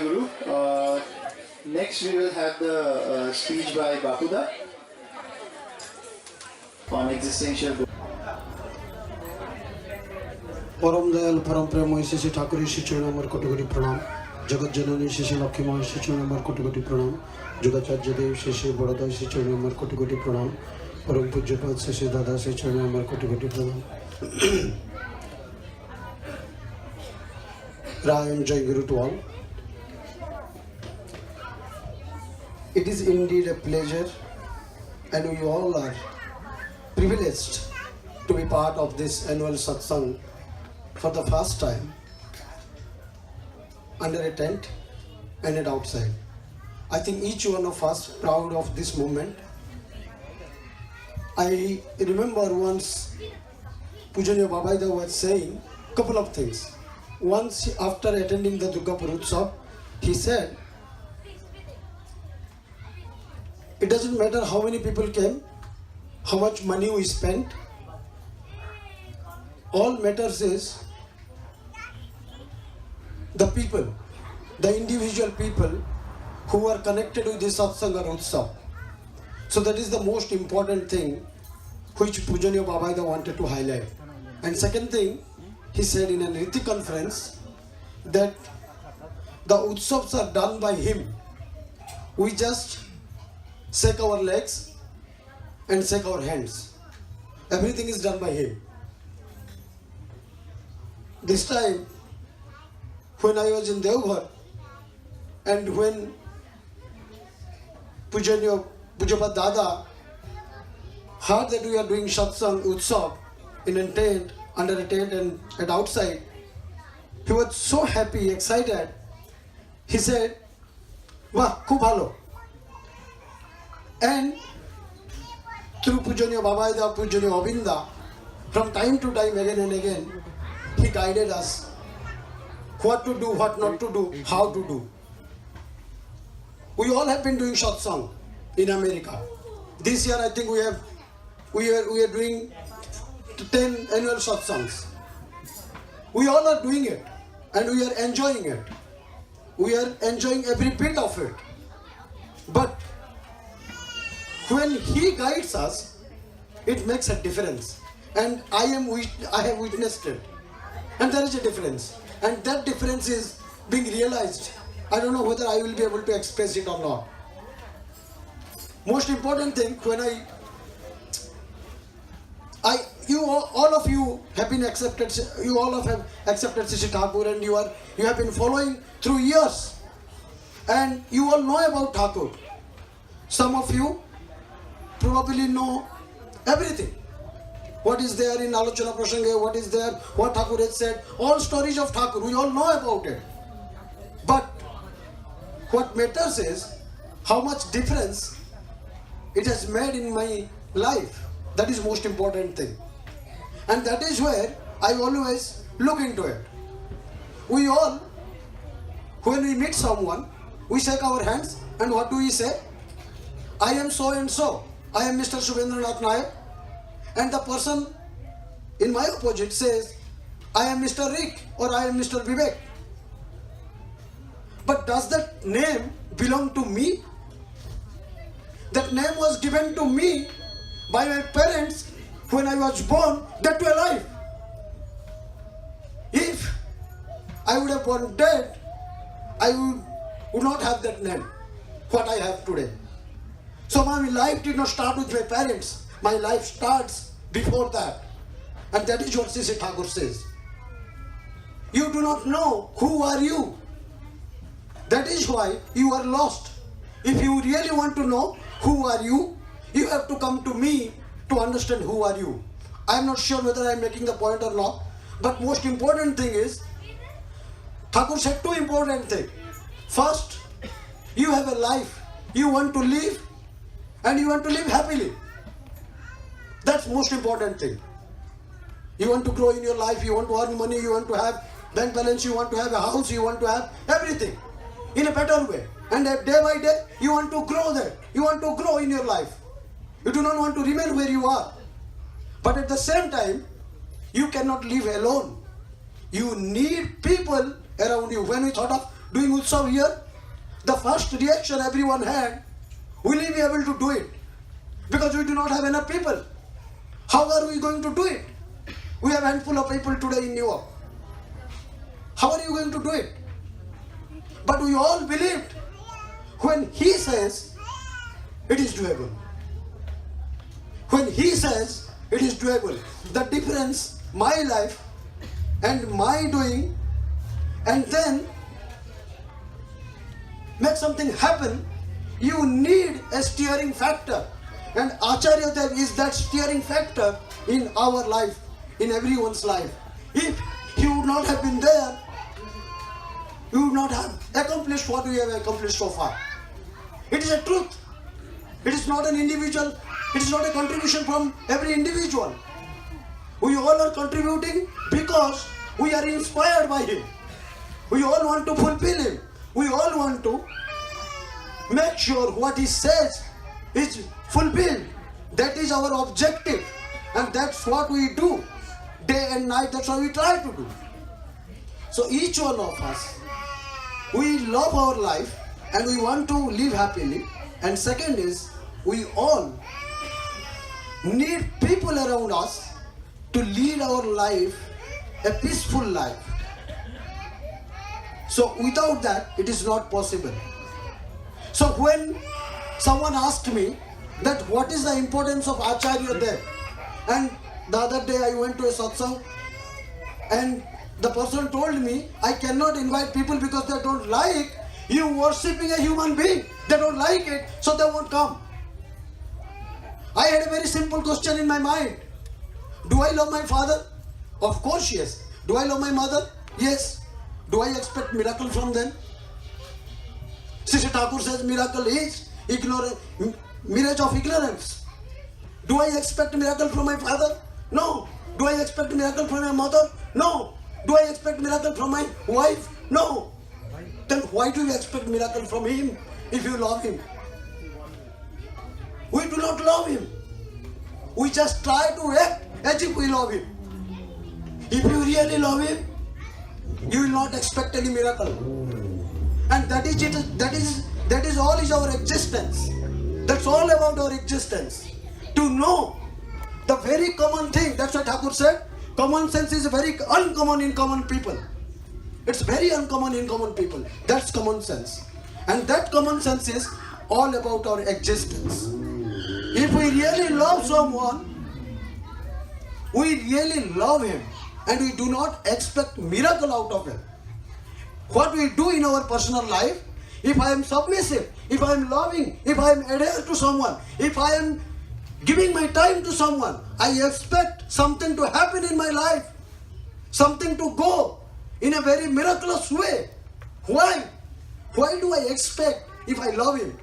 Guru. Next we will have the speech by Bapuda on existential. परम दयाल परम प्रेमय श्री ठाकुर श्री चरण আমার কোটি কোটি প্রণাম জগৎ জননী শ্রী লক্ষ্মীময় শ্রী চরণ আমার কোটি কোটি প্রণাম যোগাচার্য দেব শ্রী বড়দয় শ্রী চরণ আমার কোটি কোটি প্রণাম পরম পূজ্যপাদ শ্রী দাদা শ্রী চরণ আমার কোটি কোটি প্রণাম Rai and Jai Guru to all. It is indeed a pleasure and we all are privileged to be part of this annual satsang for the first time under a tent and at outside. I think each one of us proud of this moment. I remember once Pujaniya Babaida was saying a couple of things. Once after attending the Durgapur Utshav, he said, it doesn't matter how many people came, how much money we spent, all matters is the people, the individual people who are connected with this Satsang or Utshav. So that is the most important thing which Pujaniya Babaida wanted to highlight. And second thing, he said in a Niti conference that the Utsavs are done by him. We just shake our legs and shake our hands. Everything is done by him. This time, when I was in Devghar and when Pujapad Dada heard that we are doing Satsang Utshav in a tent, under a tent and at outside, he was so happy, excited. He said, "Wah, khub bhalo." And through Pujaniya Babaida, Pujaniya Abinda, from time to time, again and again, he guided us what to do, what not to do, how to do. We all have been doing satsang in America. This year, I think we are doing 10 annual satsangs. We all are doing it and we are enjoying it. We are enjoying every bit of it. But when he guides us, it makes a difference. And I have witnessed it. And there is a difference. And that difference is being realized. I don't know whether I will be able to express it or not. Most important thing, when all of you have been accepted, you all have accepted Sri Thakur and you have been following through years. And you all know about Thakur. Some of you probably know everything. What is there in Alochana Prasanga, what is there, what Thakur has said, all stories of Thakur, we all know about it. But what matters is how much difference it has made in my life. That is most important thing. And that is where I always look into it. We all, when we meet someone, we shake our hands and what do we say? I am so and so. I am Mr. Subhendranath Nayak. And the person in my opposite says, I am Mr. Rick or I am Mr. Vivek. But does that name belong to me? That name was given to me by my parents when I was born, that to alive. If I would have born dead, I would not have that name, what I have today. So my life did not start with my parents. My life starts before that. And that is what Sri Thakur says. You do not know who are you. That is why you are lost. If you really want to know who are you, you have to come to me to understand who are you. I am not sure whether I am making the point or not. But most important thing is, Thakur said two important things. First, you have a life. You want to live and you want to live happily. That's most important thing. You want to grow in your life, you want to earn money, you want to have bank balance, you want to have a house, you want to have everything in a better way. And day by day, you want to grow that. You want to grow in your life. You do not want to remain where you are. But at the same time, you cannot live alone. You need people around you. When we thought of doing Utshav here, the first reaction everyone had, will we be able to do it? Because we do not have enough people. How are we going to do it? We have a handful of people today in Newyork. How are you going to do it? But we all believed when he says it is doable. When he says it is doable, the difference, my life and my doing, and then make something happen, you need a steering factor. And Acharya Dev is that steering factor in our life, in everyone's life. If he would not have been there, we would not have accomplished what we have accomplished so far. It is a truth. It is not an individual, it is not a contribution from every individual. We all are contributing because we are inspired by him. We all want to fulfill him. We all want to make sure what he says is fulfilled. That is our objective. And that's what we do. Day and night, that's what we try to do. So each one of us, we love our life and we want to live happily. And second is, we all need people around us to lead our life a peaceful life. So without that, it is not possible. So when someone asked me that what is the importance of Acharya Dev, and the other day I went to a Satsang and the person told me, I cannot invite people because they don't like you worshipping a human being. They don't like it, so they won't come. I had a very simple question in my mind. Do I love my father? Of course, yes. Do I love my mother? Yes. Do I expect miracle from them? Sri Thakur says miracle is mirage of ignorance. Do I expect miracle from my father? No. Do I expect miracle from my mother? No. Do I expect miracle from my wife? No. Then why do you expect miracle from him if you love him? We do not love him. We just try to act as if we love him. If you really love him, you will not expect any miracle. And that is it. That is all is our existence. That's all about our existence. To know the very common thing. That's what Thakur said. Common sense is very uncommon in common people. It's very uncommon in common people. That's common sense. And that common sense is all about our existence. If we really love someone, we really love him and we do not expect miracle out of him. What we do in our personal life, if I am submissive, if I am loving, if I am adhere to someone, if I am giving my time to someone, I expect something to happen in my life, something to go in a very miraculous way. Why? Why do I expect if I love him?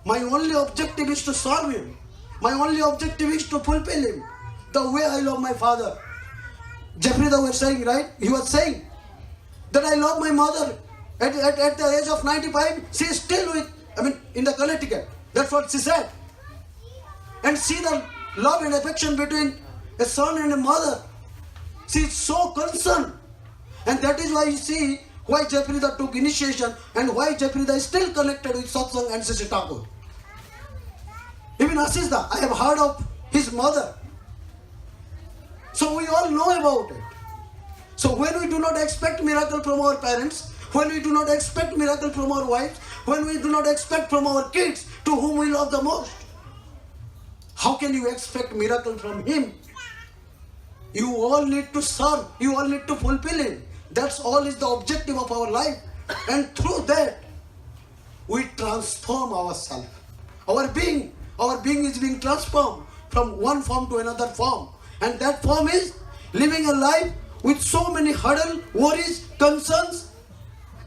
My only objective is to serve him. My only objective is to fulfill him. The way I love my father. Jeffrey was saying, right? He was saying that I love my mother. At the age of 95, she is still in the Connecticut. That's what she said. And see the love and affection between a son and a mother. She is so concerned. And that is why you see why Jeffrey took initiation and why Jeffrey is still connected with Satsang and Sri Thakur. Even Asisda, I have heard of his mother. So we all know about it. So when we do not expect miracle from our parents, when we do not expect miracle from our wives, when we do not expect from our kids to whom we love the most, how can you expect miracle from him? You all need to serve, you all need to fulfill him. That's all is the objective of our life. And through that, we transform ourselves. Our being is being transformed from one form to another form. And that form is living a life with so many hurdles, worries, concerns,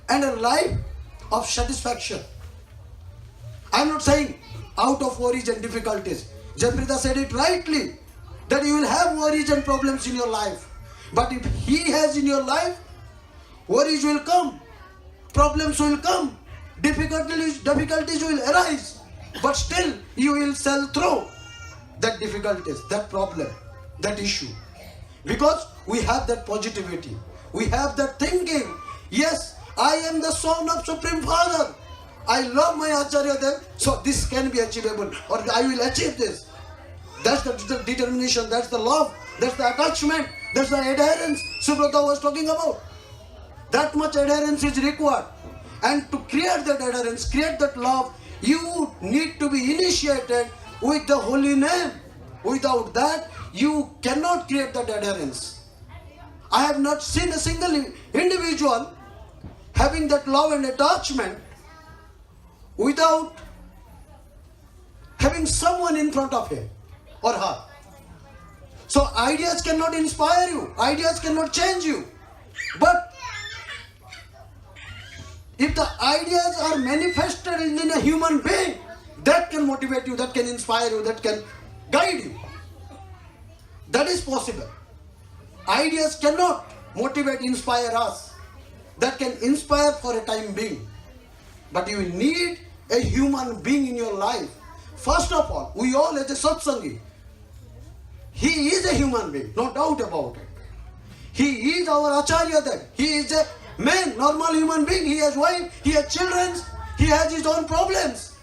and a life of satisfaction. I'm not saying out of worries and difficulties. Jeffrida said it rightly, that you will have worries and problems in your life. But if he has in your life, worries will come, problems will come, difficulties will arise. But still, you will sail through that difficulties, that problem, that issue. Because we have that positivity. We have that thinking. Yes, I am the son of Supreme Father. I love my Acharya Dev, so this can be achievable, or I will achieve this. That's the determination, that's the love, that's the attachment, that's the adherence Subrata was talking about. That much adherence is required. And to create that adherence, create that love, you need to be initiated with the holy name. Without that, you cannot create that adherence. I have not seen a single individual having that love and attachment without having someone in front of him or her. So ideas cannot inspire you, ideas cannot change you. But if the ideas are manifested in a human being, that can motivate you, that can inspire you, that can guide you. That is possible. Ideas cannot motivate, inspire us. That can inspire for a time being. But you need a human being in your life. First of all, we all as a Satsangi, he is a human being, no doubt about it. He is our Acharya Dev. He is a man, normal human being. He has wife, he has children, he has his own problems.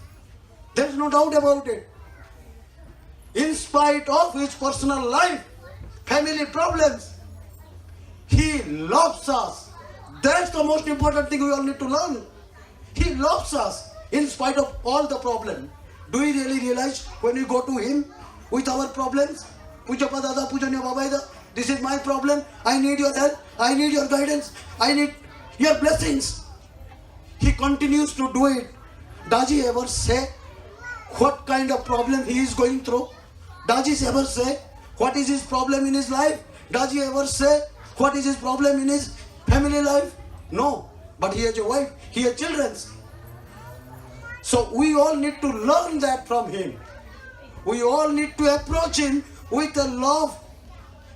There is no doubt about it. In spite of his personal life, family problems, he loves us. That's the most important thing we all need to learn. He loves us in spite of all the problems. Do we really realize when we go to him with our problems? Pujapa Dada, Pujanya Babaida, this is my problem. I need your help. I need your guidance. I need your blessings. He continues to do it. Does he ever say what kind of problem he is going through? Does he ever say what is his problem in his life? Does he ever say what is his problem in his family life? No. But he has a wife, he has children. So we all need to learn that from him. We all need to approach him with a love,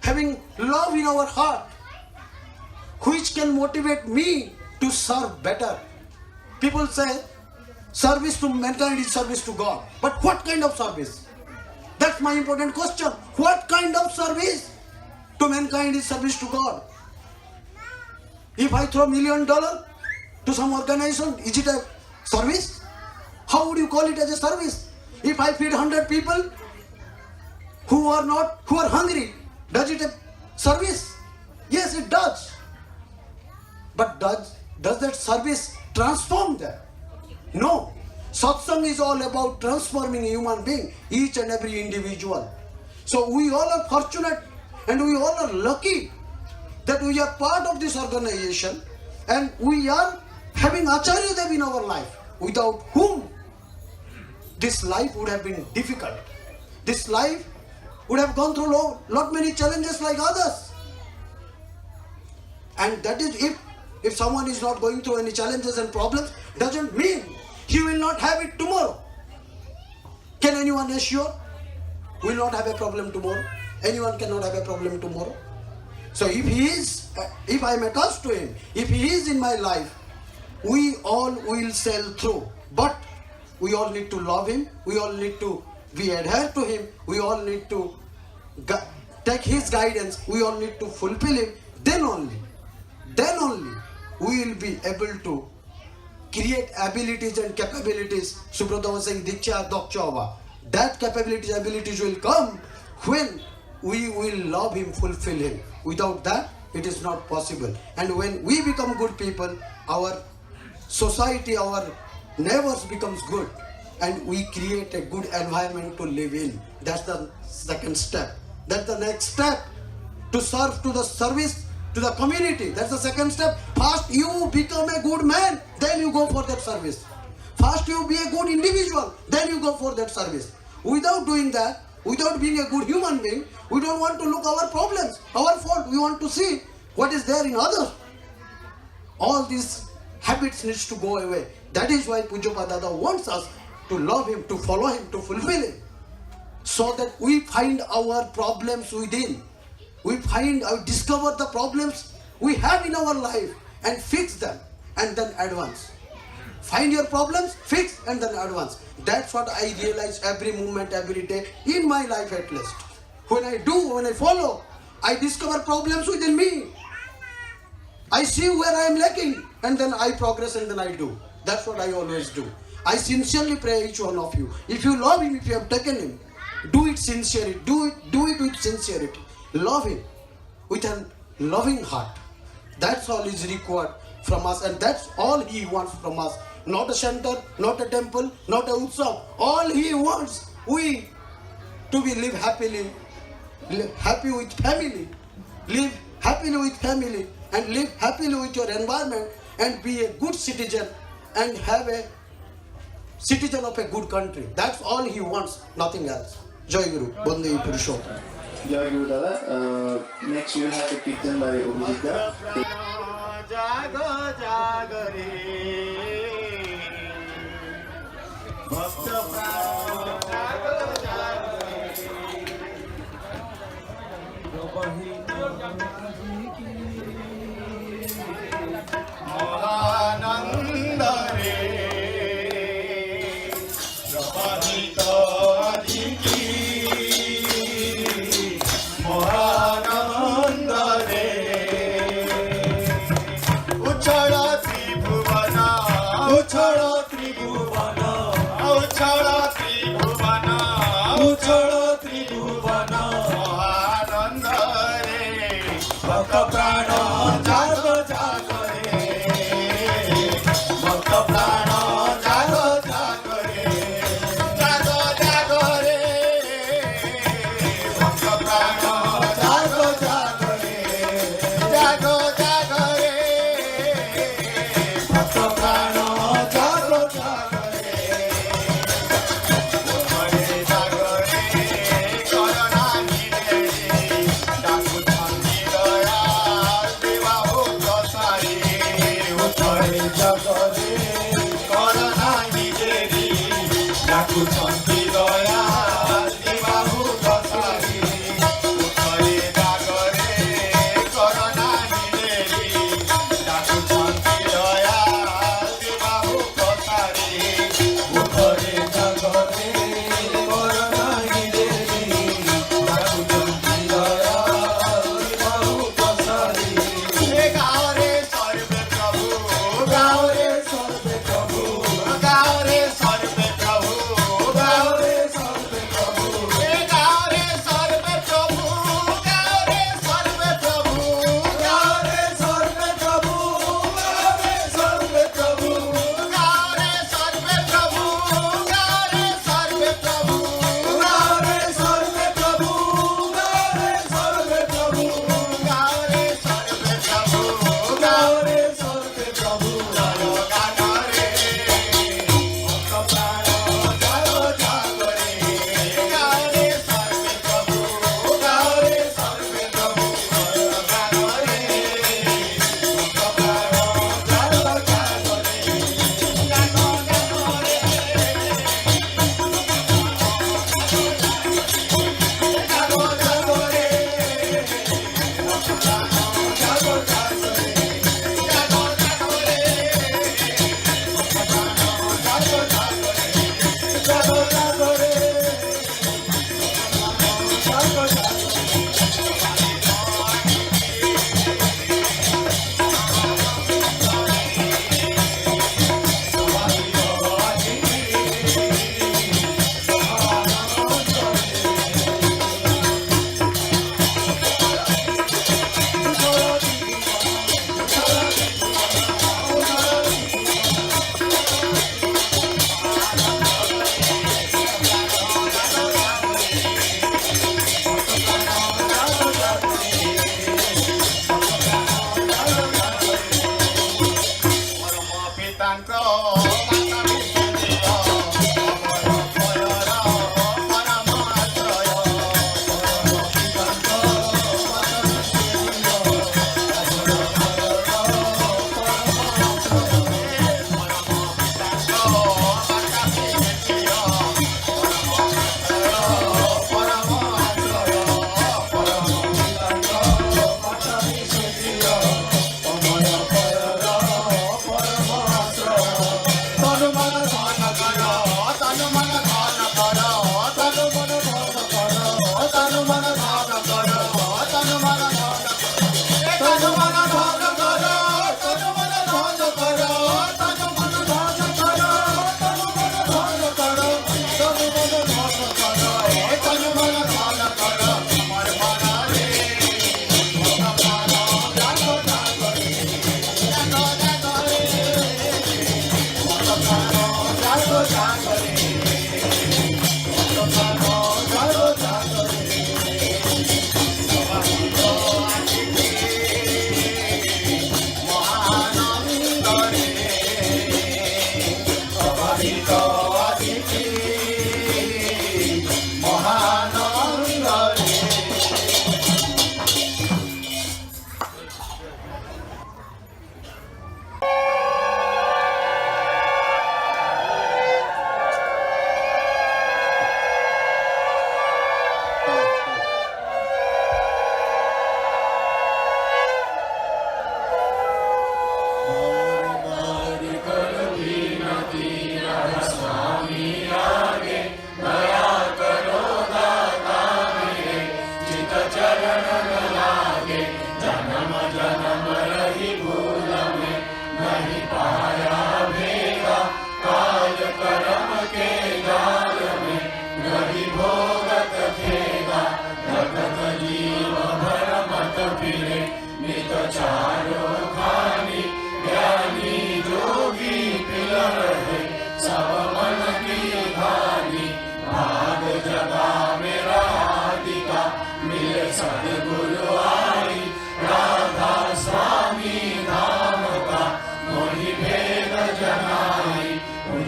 having love in our heart, which can motivate me to serve better. People say service to mankind is service to God. But what kind of service? That's my important question. What kind of service to mankind is service to God? If I throw $1 million to some organization, is it a service? How would you call it as a service? If I feed 100 people who are hungry, does it a service? Yes, it does. But does that service transform them? No. Satsang is all about transforming a human being, each and every individual. So we all are fortunate and we all are lucky that we are part of this organization and we are having Acharya Dev in our life, without whom this life would have been difficult. This life would have gone through lot many challenges like others. And that is if someone is not going through any challenges and problems, doesn't mean he will not have it tomorrow. Can anyone assure we will not have a problem tomorrow? Anyone cannot have a problem tomorrow. So if I am attached to him, if he is in my life, we all will sail through. But we all need to love him, we all need to be adhered to him, we all need to take his guidance, we all need to fulfill him. Then only we will be able to create abilities and capabilities. Subrata was saying Diksha Dokchava. That capabilities, abilities will come when we will love him, fulfill him. Without that, it is not possible. And when we become good people, our society, our neighbors becomes good, and we create a good environment to live in. That's the second step. That's the next step. To serve to the service to the community. That's the second step. First you become a good man, then you go for that service. First you be a good individual, then you go for that service. Without doing that, without being a good human being, we don't want to look our problems, our fault. We want to see what is there in others. All these habits needs to go away. That is why Pujapa Dada wants us to love him, to follow him, to fulfill him. So that we find our problems within. We discover the problems we have in our life and fix them and then advance. Find your problems, fix and then advance. That's what I realize every moment, every day, in my life at least. When I follow, I discover problems within me. I see where I am lacking, and then I progress, and then I do. That's what I always do. I sincerely pray each one of you. If you love him, if you have taken him, do it sincerely. Do it with sincerity. Love him with a loving heart. That's all is required from us, and that's all he wants from us. Not a center, not a temple, not a Utshav. All he wants, we to be live happily, live happy with family, live happily with family, and live happily with your environment, and be a good citizen, and have a citizen of a good country. That's all he wants, nothing else. Jai Guru, Bande Purushottam. Jai Guru Dada. Next we will have a kirtan by Abhijit Da. जागो जागो रे भक्त प्राण जागो जागो महानंद रे प्रवाहित अधिकी महानंद रे उच्छल त्रिभुवन उच्छल त्रिभुवन उच्छल त्रिभुवन उच्छल त्रिभुवन महानंद रे भक्त प्राण जागो जागो रे भक्त प्राण जागो जागो रे जागो जागो रे भक्त प्राण जागो जागो रे जागो जागो रे भक्त प्राण जागो जागो रे हरे जागो रे करना नीले डाकु छंदी दया देवा हो दसारी हरे जागो रे करना नीले डाकु छंदी दया देवा हो दसारी हरे जागो रे करना नीले डाकु छंदी दया देवा हो दसारी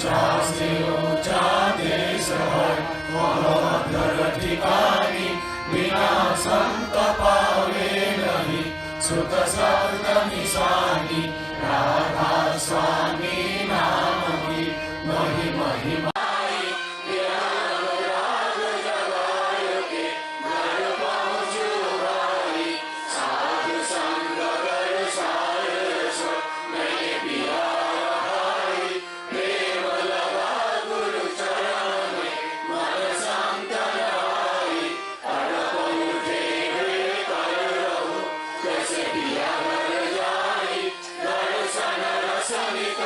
ऊंचा से ऊंचा देश है अधर ठिकाणी बिना संत पावे नहीं सुत शब्द निशानी राधा स्वामी नाम की मही महिमा Sami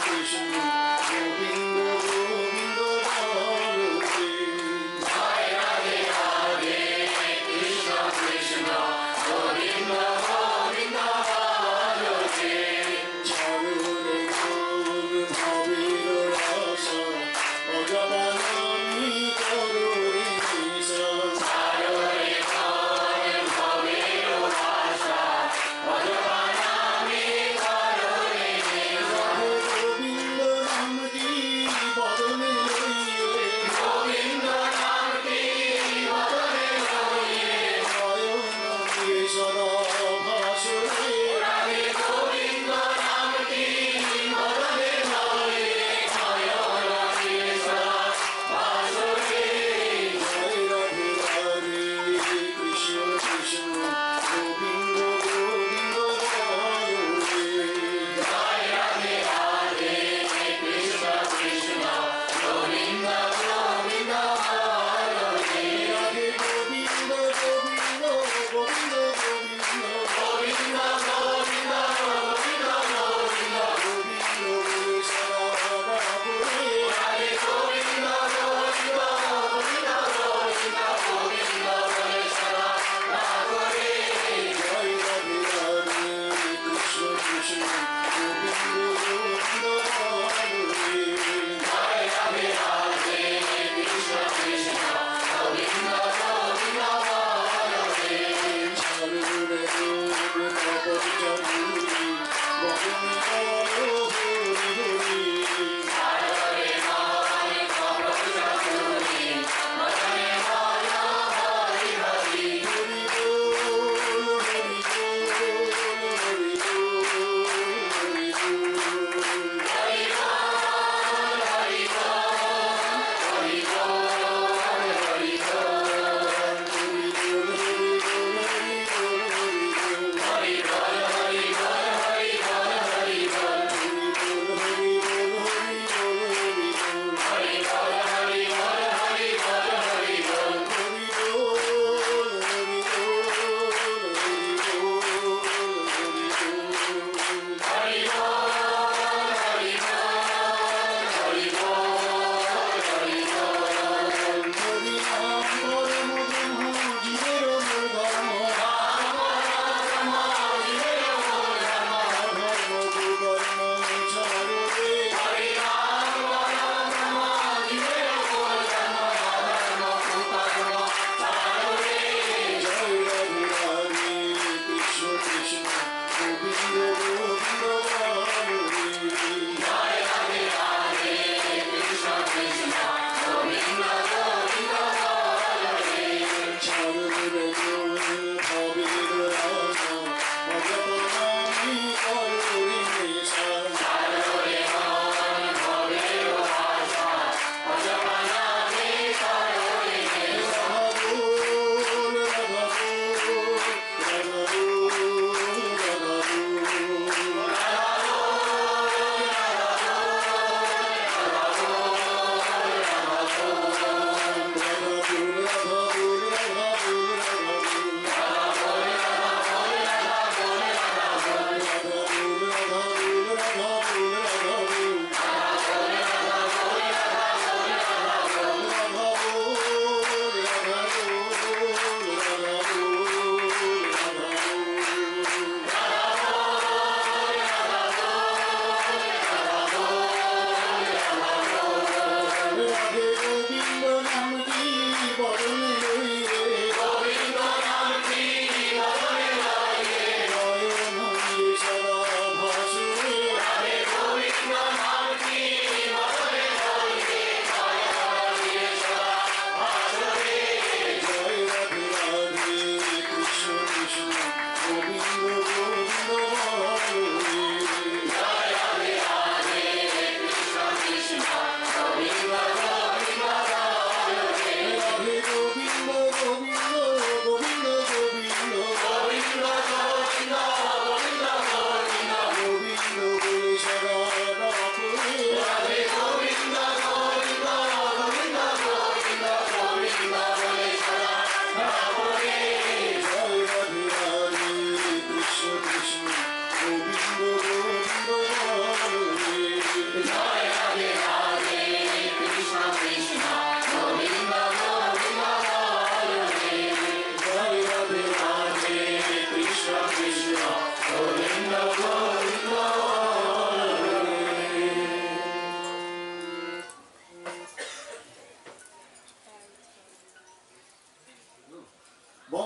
কৃষ্ণ গোবিন্দ গোবিন্দ বলতে জয় রাধে রাধে কৃষ্ণ কৃষ্ণ গোবিন্দ গোবিন্দ বলতে চারুর গুণ ভাবের রস অজবানি করুরি গোবিন্দ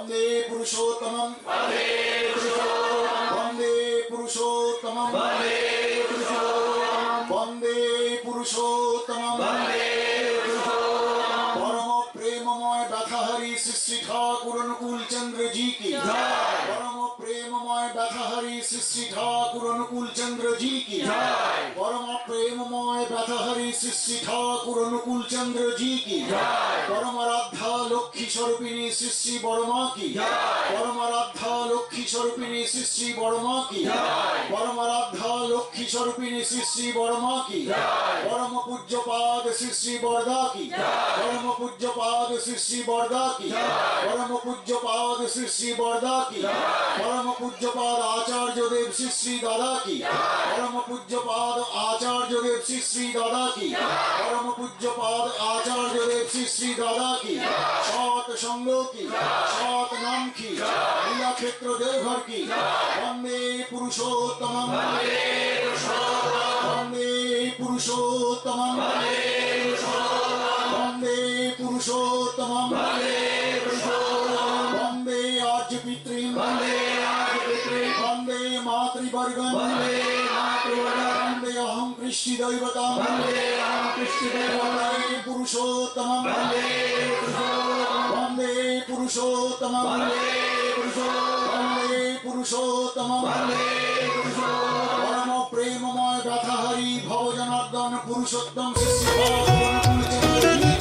वन्दे पुरुषोत्तमं वन्दे पुरुषोत्तमं वन्दे पुरुषोत्तमं परम प्रेममय व्यथाहरि श्री श्री ठाकुर अनुकूल चंद्र जी की परम प्रेममय व्यथाहरि श्री श्री ठाकुर अनुकूल चंद्र जी की परम प्रेममय व्यथाहरि श्री श्री ठाकुर अनुकूल चंद्र जी की परम राधा लक्ष्मी स्वरूपिणी श्री श्री बड़मा की परम राधा लक्ष्मी स्वरूपिणी श्री श्री बड़मा की परम राधा लक्ष्मी स्वरूपिणी श्री श्री बड़मा की परम पूज्य पाद श्री श्री बरदा की परम पूज्य पाद श्री श्री बरदा की परम पूज्य पाद श्री श्री बरदा की परम पूज्य पाद आचार्य देव श्री श्री दादा की परम पूज्य पाद आचार्य देव श्री श्री दादा की परम पूज्य पाद आचार्य देव श्री श्री दादा की सात संगों की सात नाम की लीला क्षेत्र देवघर की वंदे पुरुषोत्तमं वंदे पुरुषोत्तमं वंदे पुरुषोत्तमं वंदे आर्य पितृं वंदे मातृवर्गं वंदे अहं कृष्ण दैवतां वंदे पुरुषोत्तमं वंदे पुरुषोत्तमं वंदे पुरुषोत्तमं परम प्रेममय व्यथाहरि भव जनार्दन पुरुषोत्तम श्री